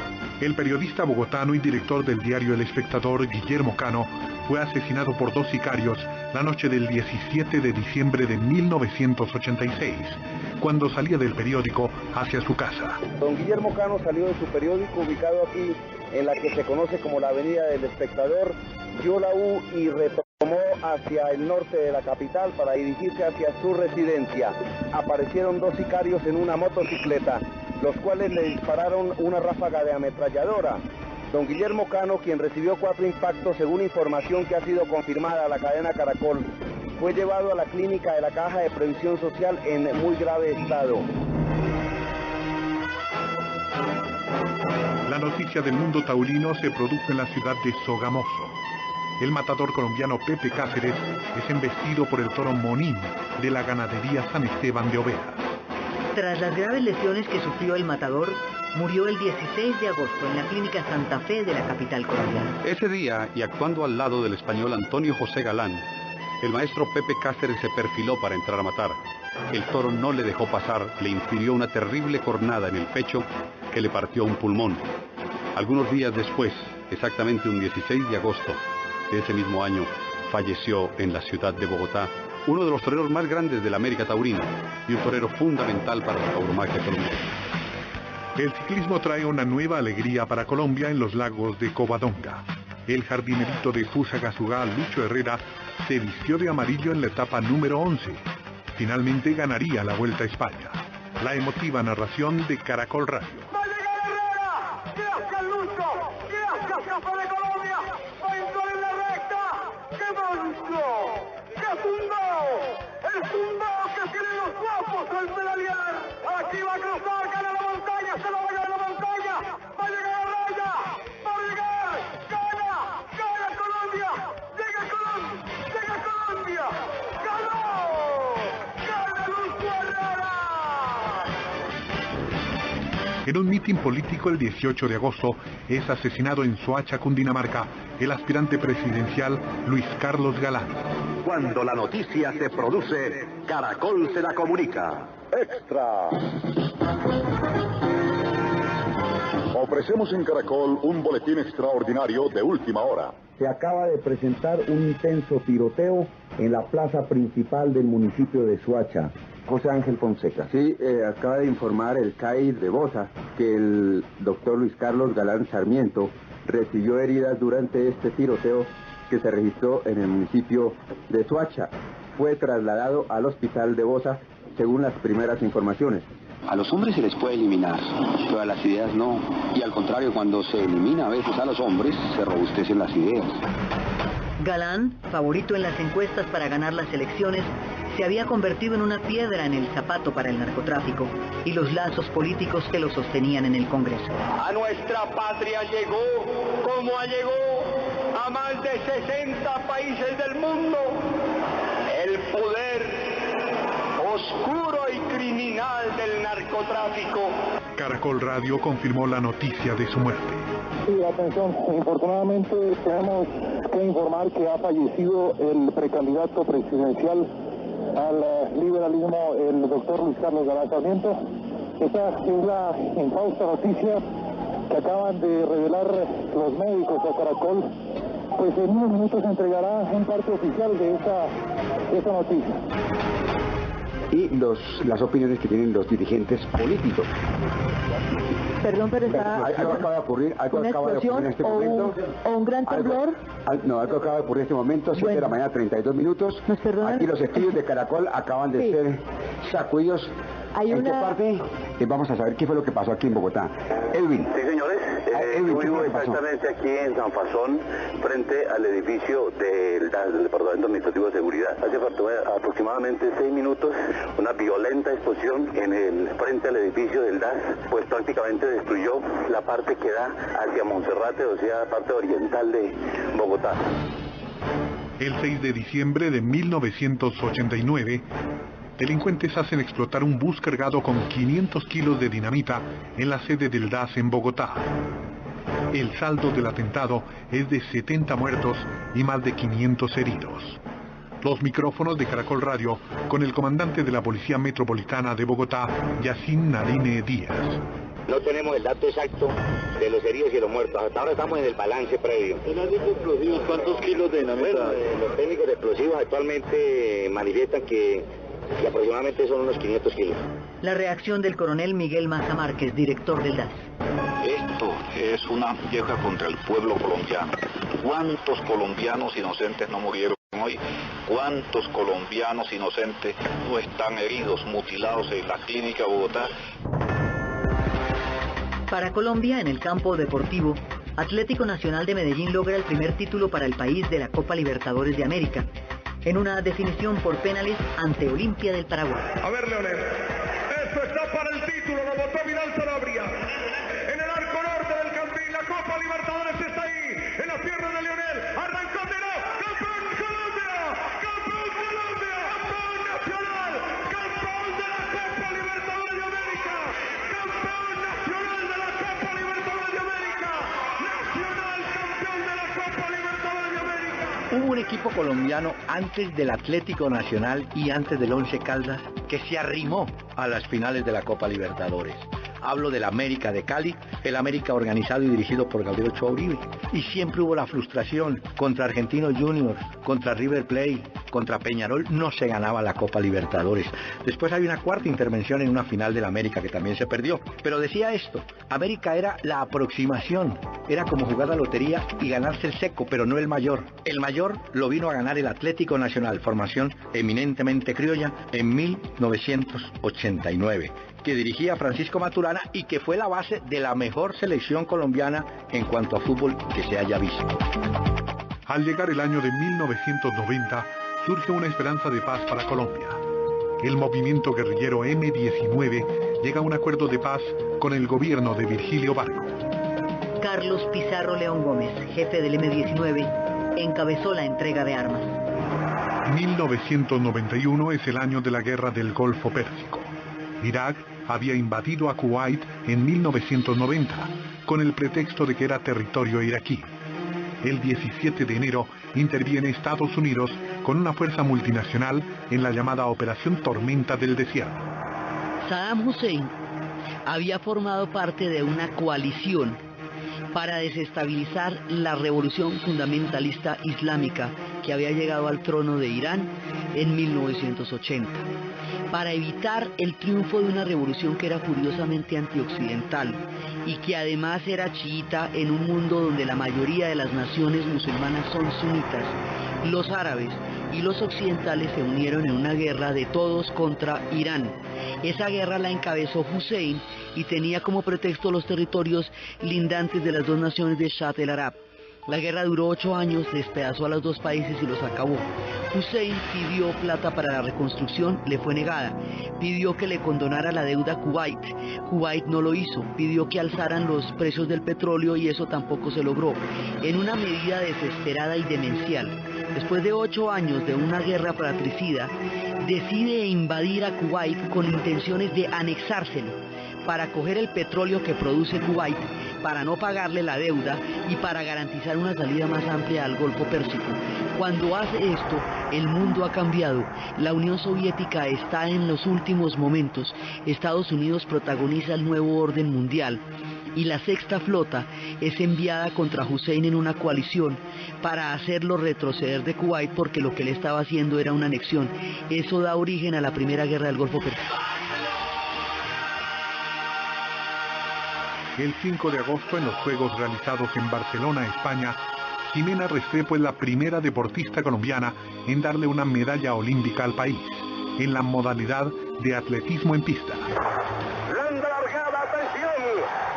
El periodista bogotano y director del diario El Espectador, Guillermo Cano, fue asesinado por dos sicarios la noche del 17 de diciembre de 1986, cuando salía del periódico hacia su casa. Don Guillermo Cano salió de su periódico ubicado aquí en la que se conoce como la Avenida del Espectador, dio la U y retomó hacia el norte de la capital para dirigirse hacia su residencia. Aparecieron dos sicarios en una motocicleta, los cuales le dispararon una ráfaga de ametralladora. Don Guillermo Cano, quien recibió 4 impactos según información que ha sido confirmada a la cadena Caracol, fue llevado a la clínica de la Caja de Previsión Social en muy grave estado. La noticia del mundo taurino se produjo en la ciudad de Sogamoso. El matador colombiano Pepe Cáceres es embestido por el toro Monín de la ganadería San Esteban de Ovejas. Tras las graves lesiones que sufrió el matador, murió el 16 de agosto en la clínica Santa Fe de la capital colombiana. Ese día, y actuando al lado del español Antonio José Galán, el maestro Pepe Cáceres se perfiló para entrar a matar. El toro no le dejó pasar, le infirió una terrible cornada en el pecho que le partió un pulmón. Algunos días después, Exactamente un 16 de agosto de ese mismo año falleció en la ciudad de Bogotá uno de los toreros más grandes de la América Taurina y un torero fundamental para la tauromaquia colombiana. El ciclismo trae una nueva alegría para Colombia en los lagos de Covadonga. El jardinerito de Fusagasugá, Lucho Herrera, se vistió de amarillo en la etapa número 11. Finalmente ganaría la Vuelta a España. La emotiva narración de Caracol Radio. ¡Va a llegar Herrera! ¡Gracias, Lucho! ¡Gracias, campeón de Colombia! ¡Va a entrar en la recta! ¡Qué monstruo! ¡Qué tumbao! ¡El tumbao que tienen los guapos al pedalear! ¡Aquí va a cruzar! ¡Gana la montaña! ¡Se lo va a ganar la montaña! ¡Va a llegar a raya! ¡Va a llegar! ¡Gana! ¡Gana Colombia! ¡Llega Colombia! ¡Llega Colombia! ¡Ganó! ¡Gana Lucho Herrera! En un mitin político el 18 de agosto es asesinado en Soacha, Cundinamarca, el aspirante presidencial Luis Carlos Galán. Cuando la noticia se produce, Caracol se la comunica. ¡Extra! Ofrecemos en Caracol un boletín extraordinario de última hora. Se acaba de presentar un intenso tiroteo en la plaza principal del municipio de Soacha. José Ángel Fonseca. Sí, acaba de informar el CAI de Bosa que el doctor Luis Carlos Galán Sarmiento recibió heridas durante este tiroteo que se registró en el municipio de Soacha. Fue trasladado al hospital de Bosa según las primeras informaciones. A los hombres se les puede eliminar, pero a las ideas no. Y al contrario, cuando se elimina a veces a los hombres, se robustecen las ideas. Galán, favorito en las encuestas para ganar las elecciones, se había convertido en una piedra en el zapato para el narcotráfico y los lazos políticos que lo sostenían en el Congreso. A nuestra patria llegó, como llegó a más de 60 países del mundo, el poder oscuro y criminal del narcotráfico. Caracol Radio confirmó la noticia de su muerte. Sí, atención, infortunadamente tenemos que informar que ha fallecido el precandidato presidencial al liberalismo, el doctor Luis Carlos Galán Sarmiento. Esta es la infausta noticia que acaban de revelar los médicos a Caracol. Pues en unos minutos se entregará un parte oficial de esta noticia. Y las opiniones que tienen los dirigentes políticos. Perdón, pero está... Algo acaba de ocurrir, ¿una explosión en este momento. O un gran temblor? Algo acaba de ocurrir en este momento, 7 de la mañana, 32 minutos. ¿Nos perdonan? Aquí los estudios de Caracol acaban de ser sacudidos. ¿En qué parte? Vamos a saber qué fue lo que pasó aquí en Bogotá. Edwin. Sí, señores. Edwin, yo vivo exactamente aquí en San Fasón, frente al edificio del Departamento Administrativo de Seguridad. Hace aproximadamente 6 minutos, una violenta explosión frente al edificio del DAS, pues prácticamente destruyó la parte que da hacia Monserrate, o sea, la parte oriental de Bogotá. El 6 de diciembre de 1989, delincuentes hacen explotar un bus cargado con 500 kilos de dinamita en la sede del DAS en Bogotá. El saldo del atentado es de 70 muertos y más de 500 heridos. Los micrófonos de Caracol Radio con el comandante de la Policía Metropolitana de Bogotá, Yacine Narine Díaz. No tenemos el dato exacto de los heridos y los muertos. Hasta ahora estamos en el balance previo. Explosivos, ¿cuántos kilos de dinamita? Bueno, los técnicos de explosivos actualmente manifiestan que aproximadamente son unos 500 kilos. La reacción del coronel Miguel Maza Márquez, director del DAS. Esto es una vieja contra el pueblo colombiano. ¿Cuántos colombianos inocentes no murieron hoy? ¿Cuántos colombianos inocentes no están heridos, mutilados en la clínica de Bogotá? Para Colombia, en el campo deportivo, Atlético Nacional de Medellín logra el primer título para el país de la Copa Libertadores de América, en una definición por penales ante Olimpia del Paraguay. A ver, Leonel, esto está para el título, lo votó Vidal Sanabria. En el arco norte del Campín, la Copa Libertadores está ahí, en las piernas de Leonel, arrancó de nuevo, ¡campeón Colombia! ¡Campeón Colombia! ¡Campeón nacional! ¡Campeón de la Copa Libertadores de América! ¡Campeón nacional de la Copa Libertadores de América! ¡Nacional campeón de la Copa Libertadores de América! Hubo un equipo colombiano antes del Atlético Nacional y antes del Once Caldas que se arrimó a las finales de la Copa Libertadores. Hablo del América de Cali, el América organizado y dirigido por Gabriel Ochoa Uribe. Y siempre hubo la frustración. Contra Argentinos Juniors, contra River Plate, contra Peñarol, no se ganaba la Copa Libertadores. Después hay una cuarta intervención en una final del América que también se perdió. Pero decía esto, América era la aproximación. Era como jugar la lotería y ganarse el seco, pero no el mayor. El mayor lo vino a ganar el Atlético Nacional, formación eminentemente criolla, en 1989, que dirigía Francisco Maturana y que fue la base de la mejor selección colombiana en cuanto a fútbol que se haya visto. Al llegar el año de 1990, surge una esperanza de paz para Colombia. El movimiento guerrillero M-19 llega a un acuerdo de paz con el gobierno de Virgilio Barco. Carlos Pizarro León Gómez, jefe del M-19, encabezó la entrega de armas. 1991 es el año de la Guerra del Golfo Pérsico. Irak había invadido a Kuwait en 1990 con el pretexto de que era territorio iraquí. El 17 de enero interviene Estados Unidos con una fuerza multinacional en la llamada Operación Tormenta del Desierto. Saddam Hussein había formado parte de una coalición para desestabilizar la revolución fundamentalista islámica que había llegado al trono de Irán en 1980, para evitar el triunfo de una revolución que era curiosamente antioccidental y que además era chiita en un mundo donde la mayoría de las naciones musulmanas son sunitas. Los árabes y los occidentales se unieron en una guerra de todos contra Irán. Esa guerra la encabezó Hussein y tenía como pretexto los territorios lindantes de las dos naciones de Shatt el Arab. La guerra duró 8 años, despedazó a los dos países y los acabó. Hussein pidió plata para la reconstrucción, le fue negada. Pidió que le condonara la deuda a Kuwait. Kuwait no lo hizo. Pidió que alzaran los precios del petróleo y eso tampoco se logró. En una medida desesperada y demencial, después de 8 años de una guerra fratricida, decide invadir a Kuwait con intenciones de anexárselo, para coger el petróleo que produce Kuwait, para no pagarle la deuda y para garantizar una salida más amplia al Golfo Pérsico. Cuando hace esto, el mundo ha cambiado. La Unión Soviética está en los últimos momentos. Estados Unidos protagoniza el nuevo orden mundial. Y la Sexta Flota es enviada contra Hussein en una coalición para hacerlo retroceder de Kuwait, porque lo que él estaba haciendo era una anexión. Eso da origen a la Primera Guerra del Golfo Pérsico. El 5 de agosto, en los Juegos realizados en Barcelona, España, Ximena Restrepo es la primera deportista colombiana en darle una medalla olímpica al país, en la modalidad de atletismo en pista. Landa largada, atención,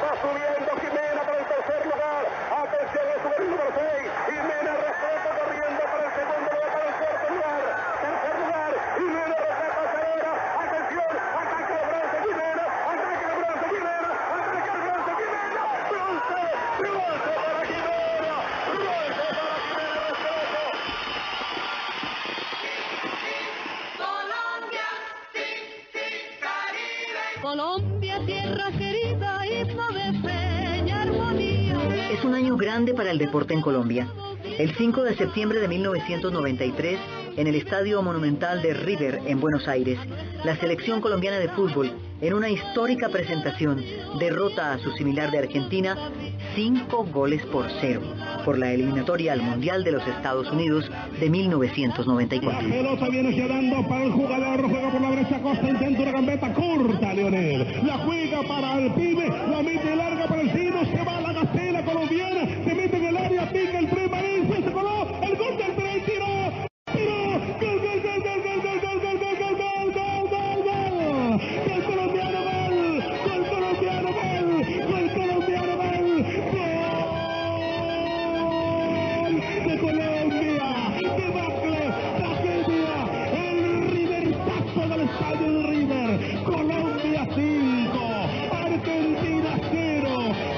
va subiendo Ximena para el tercer lugar, atención, es el número 6, Ximena Restrepo corriendo para el segundo lugar, para el cuarto lugar, tercer lugar, Ximena Restrepo acelera, atención, ataque de bronce Ximena, ataque de bronce Ximena, ataque de bronce Ximena, bronce para Ximena, Colombia, tierra querida, himno de fe y armonía. Es un año grande para el deporte en Colombia. El 5 de septiembre de 1993, en el Estadio Monumental de River, en Buenos Aires, la selección colombiana de fútbol, en una histórica presentación, derrota a su similar de Argentina 5-0 por la eliminatoria al Mundial de los Estados Unidos de 1994. La pelota viene quedando para el jugador, juega por la derecha Costa, intenta una gambeta corta, Leonel. La juega para el pibe, la mete larga para el Cino, se va a la gacela colombiana, se mete en el área, pica el tren, Valencia, se coló, el gol del tren, tiró, gol, gol, gol, gol, gol, gol, gol, gol, gol, gol, gol, gol, gol, gol, gol colombiano, gol, gol colombiano, gol, gol colombiano, gol, de Colombia, de Bacle, tragedia, el Riversazo del estadio de River, Colombia 5, Argentina 0,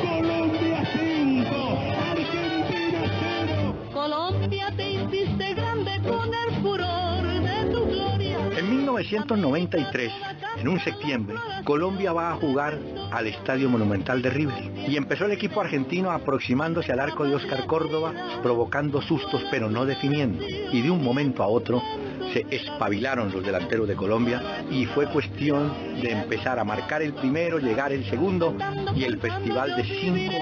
Colombia 5, Argentina 0. Colombia, te hiciste grande con el furor de tu gloria. En 1993, en un septiembre, Colombia va a jugar al Estadio Monumental de River y empezó el equipo argentino aproximándose al arco de Oscar Córdoba, provocando sustos pero no definiendo, y de un momento a otro se espabilaron los delanteros de Colombia y fue cuestión de empezar a marcar el primero, llegar el segundo y el festival de 5-0.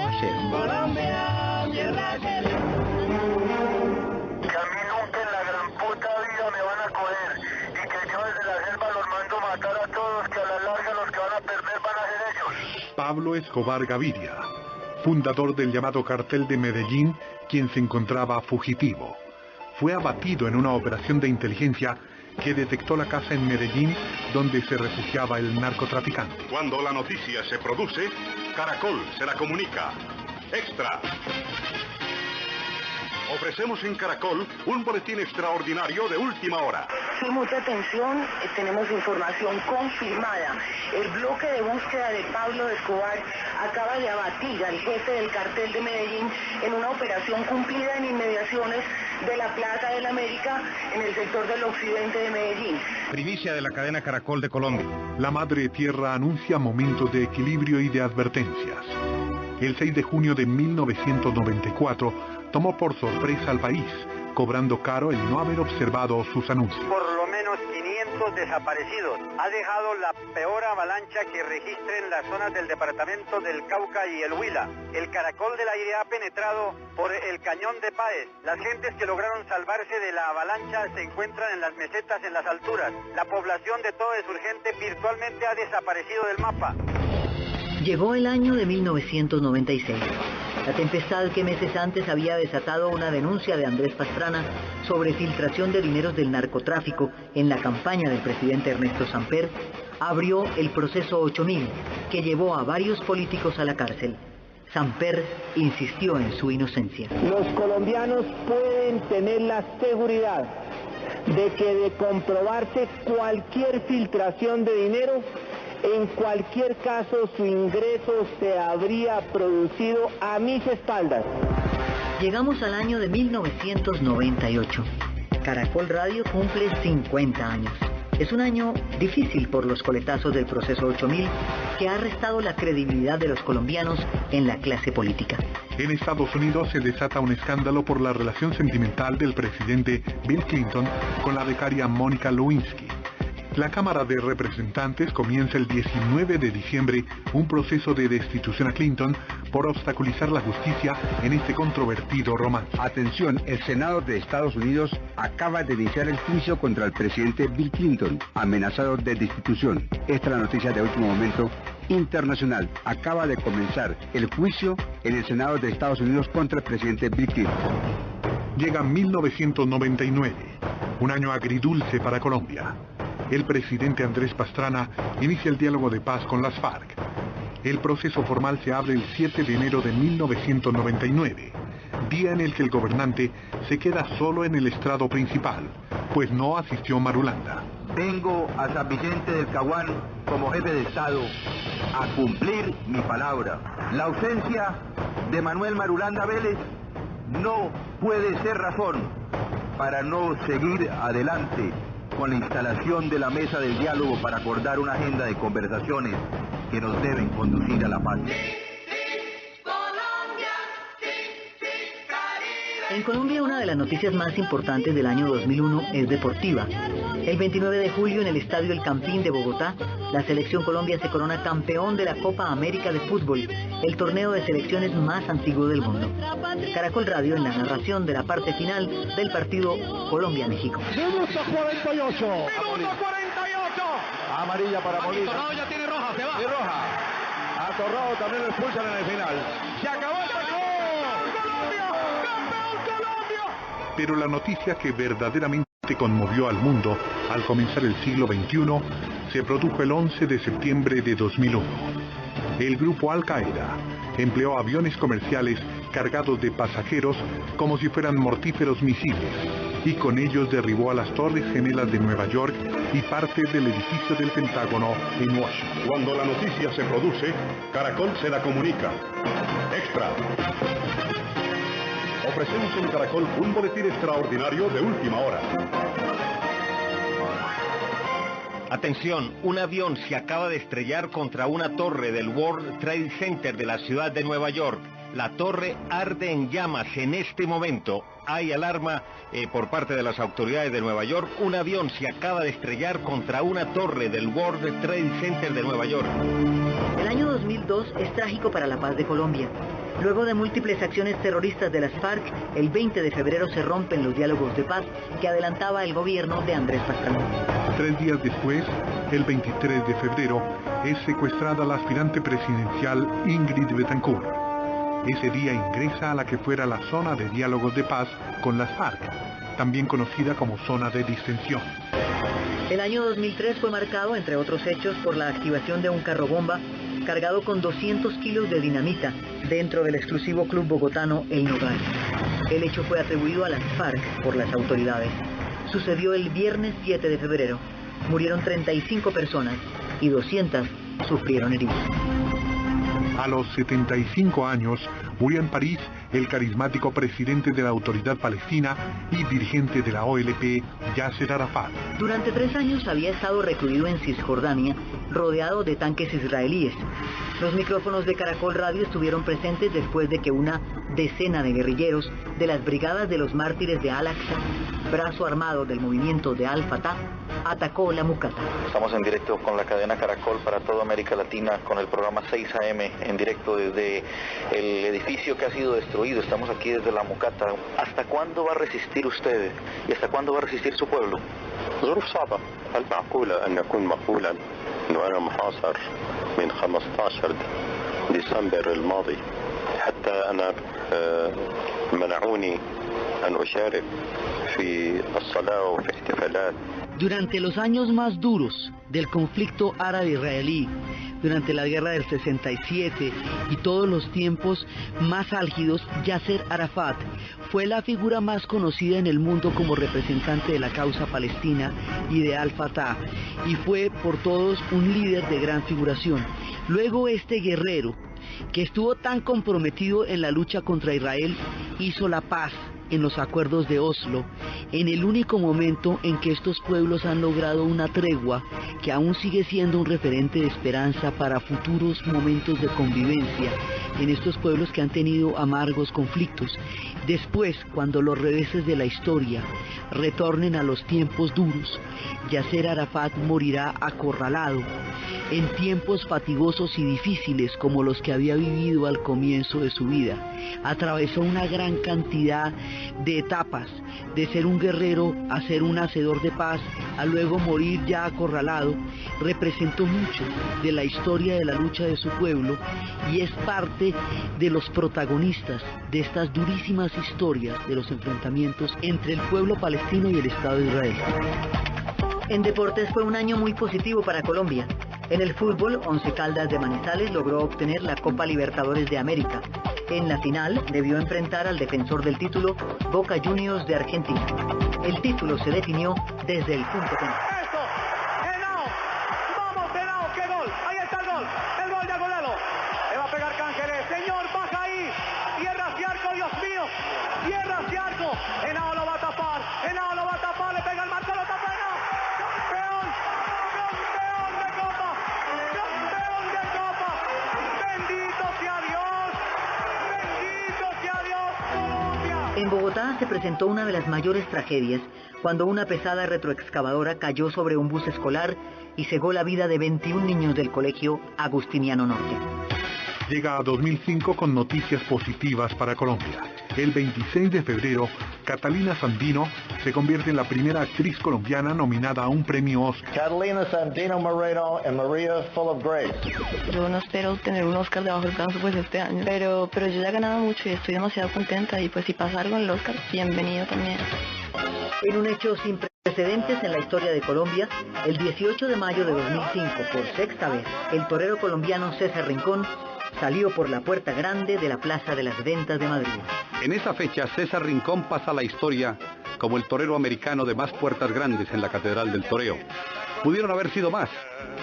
Pablo Escobar Gaviria, fundador del llamado Cartel de Medellín, quien se encontraba fugitivo. Fue abatido en una operación de inteligencia que detectó la casa en Medellín donde se refugiaba el narcotraficante. Cuando la noticia se produce, Caracol se la comunica. Extra. Ofrecemos en Caracol un boletín extraordinario de última hora. Sí, mucha atención, tenemos información confirmada. El bloque de búsqueda de Pablo Escobar acaba de abatir al jefe del cartel de Medellín en una operación cumplida en inmediaciones de la Plaza de la América en el sector del occidente de Medellín. Primicia de la cadena Caracol de Colombia. La Madre Tierra anuncia momentos de equilibrio y de advertencias. El 6 de junio de 1994 tomó por sorpresa al país, cobrando caro el no haber observado sus anuncios. Por lo menos 500 desaparecidos. Ha dejado la peor avalancha que registre en las zonas del departamento del Cauca y el Huila. El Caracol del Aire ha penetrado por el cañón de Páez. Las gentes que lograron salvarse de la avalancha se encuentran en las mesetas en las alturas. La población de todo Surgente virtualmente ha desaparecido del mapa. Llegó el año de 1996. La tempestad que meses antes había desatado una denuncia de Andrés Pastrana sobre filtración de dineros del narcotráfico en la campaña del presidente Ernesto Samper, abrió el proceso 8000, que llevó a varios políticos a la cárcel. Samper insistió en su inocencia. Los colombianos pueden tener la seguridad de que de comprobarse cualquier filtración de dinero, en cualquier caso su ingreso se habría producido a mis espaldas. Llegamos al año de 1998. Caracol Radio cumple 50 años. Es un año difícil por los coletazos del proceso 8000 que ha restado la credibilidad de los colombianos en la clase política. En Estados Unidos se desata un escándalo por la relación sentimental del presidente Bill Clinton con la becaria Mónica Lewinsky. La Cámara de Representantes comienza el 19 de diciembre un proceso de destitución a Clinton por obstaculizar la justicia en este controvertido romance. Atención, el Senado de Estados Unidos acaba de iniciar el juicio contra el presidente Bill Clinton, amenazado de destitución. Esta es la noticia de último momento internacional. Acaba de comenzar el juicio en el Senado de Estados Unidos contra el presidente Bill Clinton. Llega 1999, un año agridulce para Colombia. El presidente Andrés Pastrana inicia el diálogo de paz con las FARC. El proceso formal se abre el 7 de enero de 1999, día en el que el gobernante se queda solo en el estrado principal, pues no asistió Marulanda. Vengo a San Vicente del Caguán como jefe de Estado a cumplir mi palabra. La ausencia de Manuel Marulanda Vélez no puede ser razón para no seguir adelante con la instalación de la mesa del diálogo para acordar una agenda de conversaciones que nos deben conducir a la paz. En Colombia, una de las noticias más importantes del año 2001 es deportiva. El 29 de julio, en el Estadio El Campín de Bogotá, la Selección Colombia se corona campeón de la Copa América de Fútbol, el torneo de selecciones más antiguo del mundo. Caracol Radio en la narración de la parte final del partido Colombia-México. Minuto 48. Minuto 48. Amarilla para Molina. Torrado ya tiene roja, se va. Y roja. A Torrado también lo expulsan en el final. Se acabó el partido. ¡Colombia! ¡Campeón Colombia! Pero la noticia que verdaderamente conmovió al mundo al comenzar el siglo XXI se produjo el 11 de septiembre de 2001. El grupo Al-Qaeda empleó aviones comerciales cargados de pasajeros como si fueran mortíferos misiles y con ellos derribó a las Torres Gemelas de Nueva York y parte del edificio del Pentágono en Washington. Cuando la noticia se produce, Caracol se la comunica. Extra. Ofrecemos en Caracol un boletín extraordinario de última hora. Atención, un avión se acaba de estrellar contra una torre del World Trade Center de la ciudad de Nueva York. La torre arde en llamas en este momento. Hay alarma por parte de las autoridades de Nueva York. Un avión se acaba de estrellar contra una torre del World Trade Center de Nueva York. El año 2002 es trágico para la paz de Colombia. Luego de múltiples acciones terroristas de las FARC, el 20 de febrero se rompen los diálogos de paz que adelantaba el gobierno de Andrés Pastrana. 3 días después, el 23 de febrero, es secuestrada la aspirante presidencial Ingrid Betancourt. Ese día ingresa a la que fuera la zona de diálogos de paz con las FARC, también conocida como zona de distensión. El año 2003 fue marcado, entre otros hechos, por la activación de un carro bomba cargado con 200 kilos de dinamita dentro del exclusivo club bogotano El Nogal. El hecho fue atribuido a las FARC por las autoridades. Sucedió el viernes 7 de febrero. Murieron 35 personas y 200 sufrieron heridas. A los 75 años murió en París el carismático presidente de la Autoridad Palestina y dirigente de la OLP, Yasser Arafat. Durante 3 años había estado recluido en Cisjordania, rodeado de tanques israelíes. Los micrófonos de Caracol Radio estuvieron presentes después de que una decena de guerrilleros de las Brigadas de los Mártires de Al-Aqsa, brazo armado del movimiento de Al-Fatah, atacó la Mucata. Estamos en directo con la cadena Caracol para toda América Latina con el programa 6 AM en directo desde el edificio que ha sido destruido. Estamos aquí desde la Mucata. ¿Hasta cuándo va a resistir usted y hasta cuándo va a resistir su pueblo? ظروف صعبة. هل معقولة أن يكون مقبولا أنه أنا محاصر من 15 ديسمبر الماضي حتى أنا منعوني أن أشارك في الصلاة وفي احتفالات. Durante los años más duros del conflicto árabe-israelí, durante la guerra del 67 y todos los tiempos más álgidos, Yasser Arafat fue la figura más conocida en el mundo como representante de la causa palestina y de Al-Fatah, y fue por todos un líder de gran figuración. Luego este guerrero, que estuvo tan comprometido en la lucha contra Israel, hizo la paz en los acuerdos de Oslo, en el único momento en que estos pueblos han logrado una tregua que aún sigue siendo un referente de esperanza para futuros momentos de convivencia en estos pueblos que han tenido amargos conflictos. Después, cuando los reveses de la historia retornen a los tiempos duros, Yasser Arafat morirá acorralado en tiempos fatigosos y difíciles como los que había vivido al comienzo de su vida. Atravesó una gran cantidad de etapas, de ser un guerrero a ser un hacedor de paz, a luego morir ya acorralado. Representó mucho de la historia de la lucha de su pueblo y es parte de los protagonistas de estas durísimas historias de los enfrentamientos entre el pueblo palestino y el Estado de Israel. En deportes fue un año muy positivo para Colombia. En el fútbol, Once Caldas de Manizales logró obtener la Copa Libertadores de América. En la final debió enfrentar al defensor del título, Boca Juniors de Argentina. El título se definió desde el punto penal. ¡Vamos, Henao! ¡Qué gol! Ahí está el gol. El gol de Agolelo. Le va a pegar Cángeles. Señor, baja ahí. Tierra hacia arco, Dios mío. Tierra hacia arco. Henao lo va a tapar. Henao lo va a tapar. Le pega el marco, lo tapa Henao. ¡Campeón! ¡Campeón de Copa! ¡Campeón de Copa! ¡Bendito sea Dios! ¡Bendito sea Dios, Colombia! En Bogotá se presentó una de las mayores tragedias cuando una pesada retroexcavadora cayó sobre un bus escolar y cegó la vida de 21 niños del colegio Agustiniano Norte. Llega a 2005 con noticias positivas para Colombia. El 26 de febrero, Catalina Sandino se convierte en la primera actriz colombiana nominada a un premio Oscar. Catalina Sandino Moreno and Maria Full of Grace. Yo no espero tener un Oscar debajo del brazo pues este año, pero yo ya he ganado mucho y estoy demasiado contenta, y pues si pasa algo en el Oscar, bienvenido también. En un hecho sin precedentes en la historia de Colombia, el 18 de mayo de 2005, por sexta vez, el torero colombiano César Rincón salió por la puerta grande de la Plaza de las Ventas de Madrid. En esa fecha, César Rincón pasa a la historia como el torero americano de más puertas grandes en la Catedral del Toreo. Pudieron haber sido más,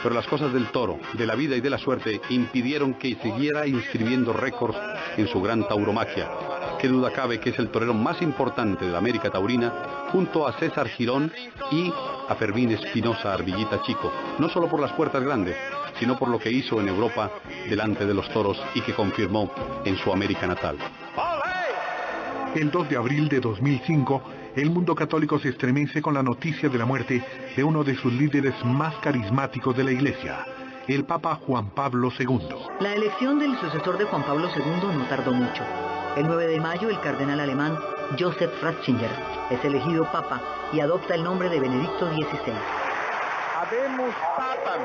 pero las cosas del toro, de la vida y de la suerte impidieron que siguiera inscribiendo récords en su gran tauromaquia. qué duda cabe que es el torero más importante de la América Taurina, junto a César Girón y a Fermín Espinosa Arbillita Chico, no solo por las puertas grandes, sino por lo que hizo en Europa delante de los toros y que confirmó en su América natal. El 2 de abril de 2005, el mundo católico se estremece con la noticia de la muerte de uno de sus líderes más carismáticos de la Iglesia, el Papa Juan Pablo II. La elección del sucesor de Juan Pablo II no tardó mucho. El 9 de mayo, el cardenal alemán Joseph Ratzinger es elegido Papa y adopta el nombre de Benedicto XVI. Habemus Papam.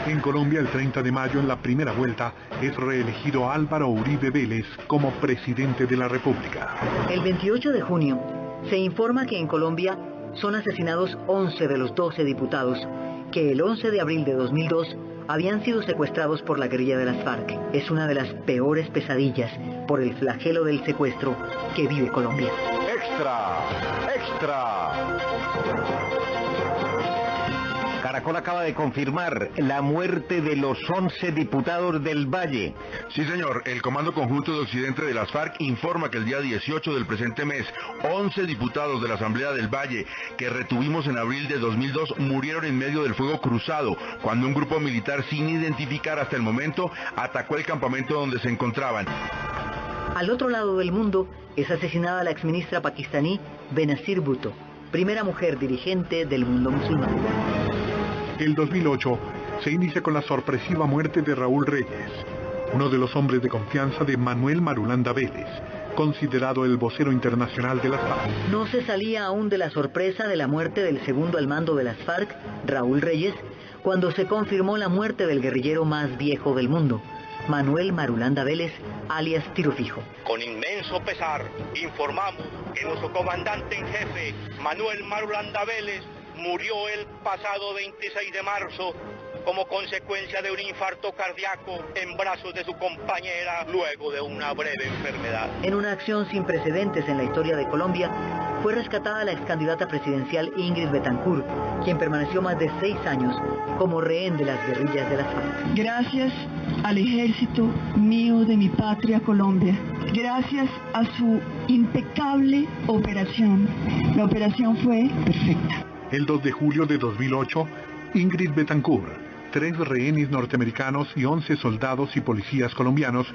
En Colombia, el 30 de mayo, en la primera vuelta, es reelegido Álvaro Uribe Vélez como presidente de la República. El 28 de junio, se informa que en Colombia son asesinados 11 de los 12 diputados que el 11 de abril de 2002 habían sido secuestrados por la guerrilla de las FARC. Es una de las peores pesadillas por el flagelo del secuestro que vive Colombia. ¡Extra! ¡Extra! Caracol acaba de confirmar la muerte de los 11 diputados del Valle. Sí, señor. El Comando Conjunto de Occidente de las FARC informa que el día 18 del presente mes, 11 diputados de la Asamblea del Valle, que retuvimos en abril de 2002, murieron en medio del fuego cruzado, cuando un grupo militar sin identificar hasta el momento atacó el campamento donde se encontraban. Al otro lado del mundo es asesinada la exministra pakistaní Benazir Bhutto, primera mujer dirigente del mundo musulmán. El 2008 se inicia con la sorpresiva muerte de Raúl Reyes, uno de los hombres de confianza de Manuel Marulanda Vélez, considerado el vocero internacional de las FARC. No se salía aún de la sorpresa de la muerte del segundo al mando de las FARC, Raúl Reyes, cuando se confirmó la muerte del guerrillero más viejo del mundo, Manuel Marulanda Vélez, alias Tiro Fijo. Con inmenso pesar informamos que nuestro comandante en jefe, Manuel Marulanda Vélez, murió el pasado 26 de marzo como consecuencia de un infarto cardíaco en brazos de su compañera luego de una breve enfermedad. En una acción sin precedentes en la historia de Colombia, fue rescatada la ex candidata presidencial Ingrid Betancourt, quien permaneció más de 6 años como rehén de las guerrillas de las FARC. Gracias al ejército mío de mi patria Colombia, gracias a su impecable operación. La operación fue perfecta. El 2 de julio de 2008, Ingrid Betancourt, 3 rehenes norteamericanos y 11 soldados y policías colombianos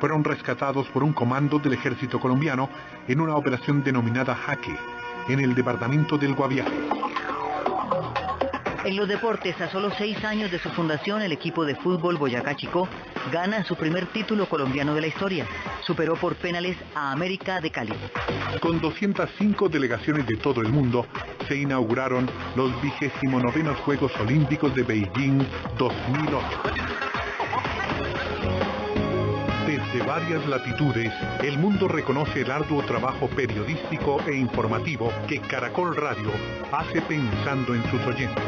fueron rescatados por un comando del ejército colombiano en una operación denominada Jaque, en el departamento del Guaviare. En los deportes, a solo 6 años de su fundación, el equipo de fútbol Boyacá Chicó gana su primer título colombiano de la historia. Superó por penales a América de Cali. Con 205 delegaciones de todo el mundo, se inauguraron los 29º Juegos Olímpicos de Beijing 2008. Desde varias latitudes, el mundo reconoce el arduo trabajo periodístico e informativo que Caracol Radio hace pensando en sus oyentes.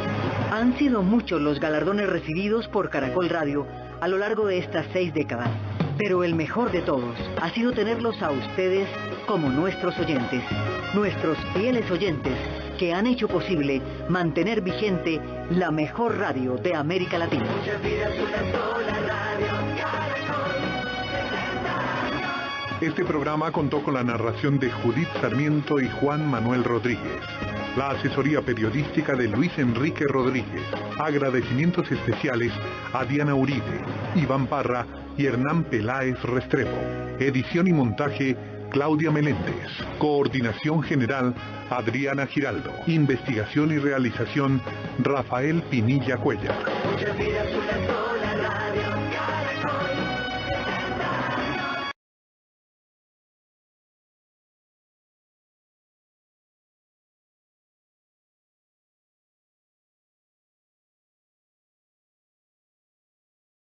Han sido muchos los galardones recibidos por Caracol Radio a lo largo de estas 6 décadas, pero el mejor de todos ha sido tenerlos a ustedes como nuestros oyentes, nuestros fieles oyentes que han hecho posible mantener vigente la mejor radio de América Latina. Este programa contó con la narración de Judith Sarmiento y Juan Manuel Rodríguez, la asesoría periodística de Luis Enrique Rodríguez, agradecimientos especiales a Diana Uribe, Iván Parra y Hernán Peláez Restrepo, edición y montaje Claudia Meléndez, coordinación general Adriana Giraldo, investigación y realización Rafael Pinilla Cuellar.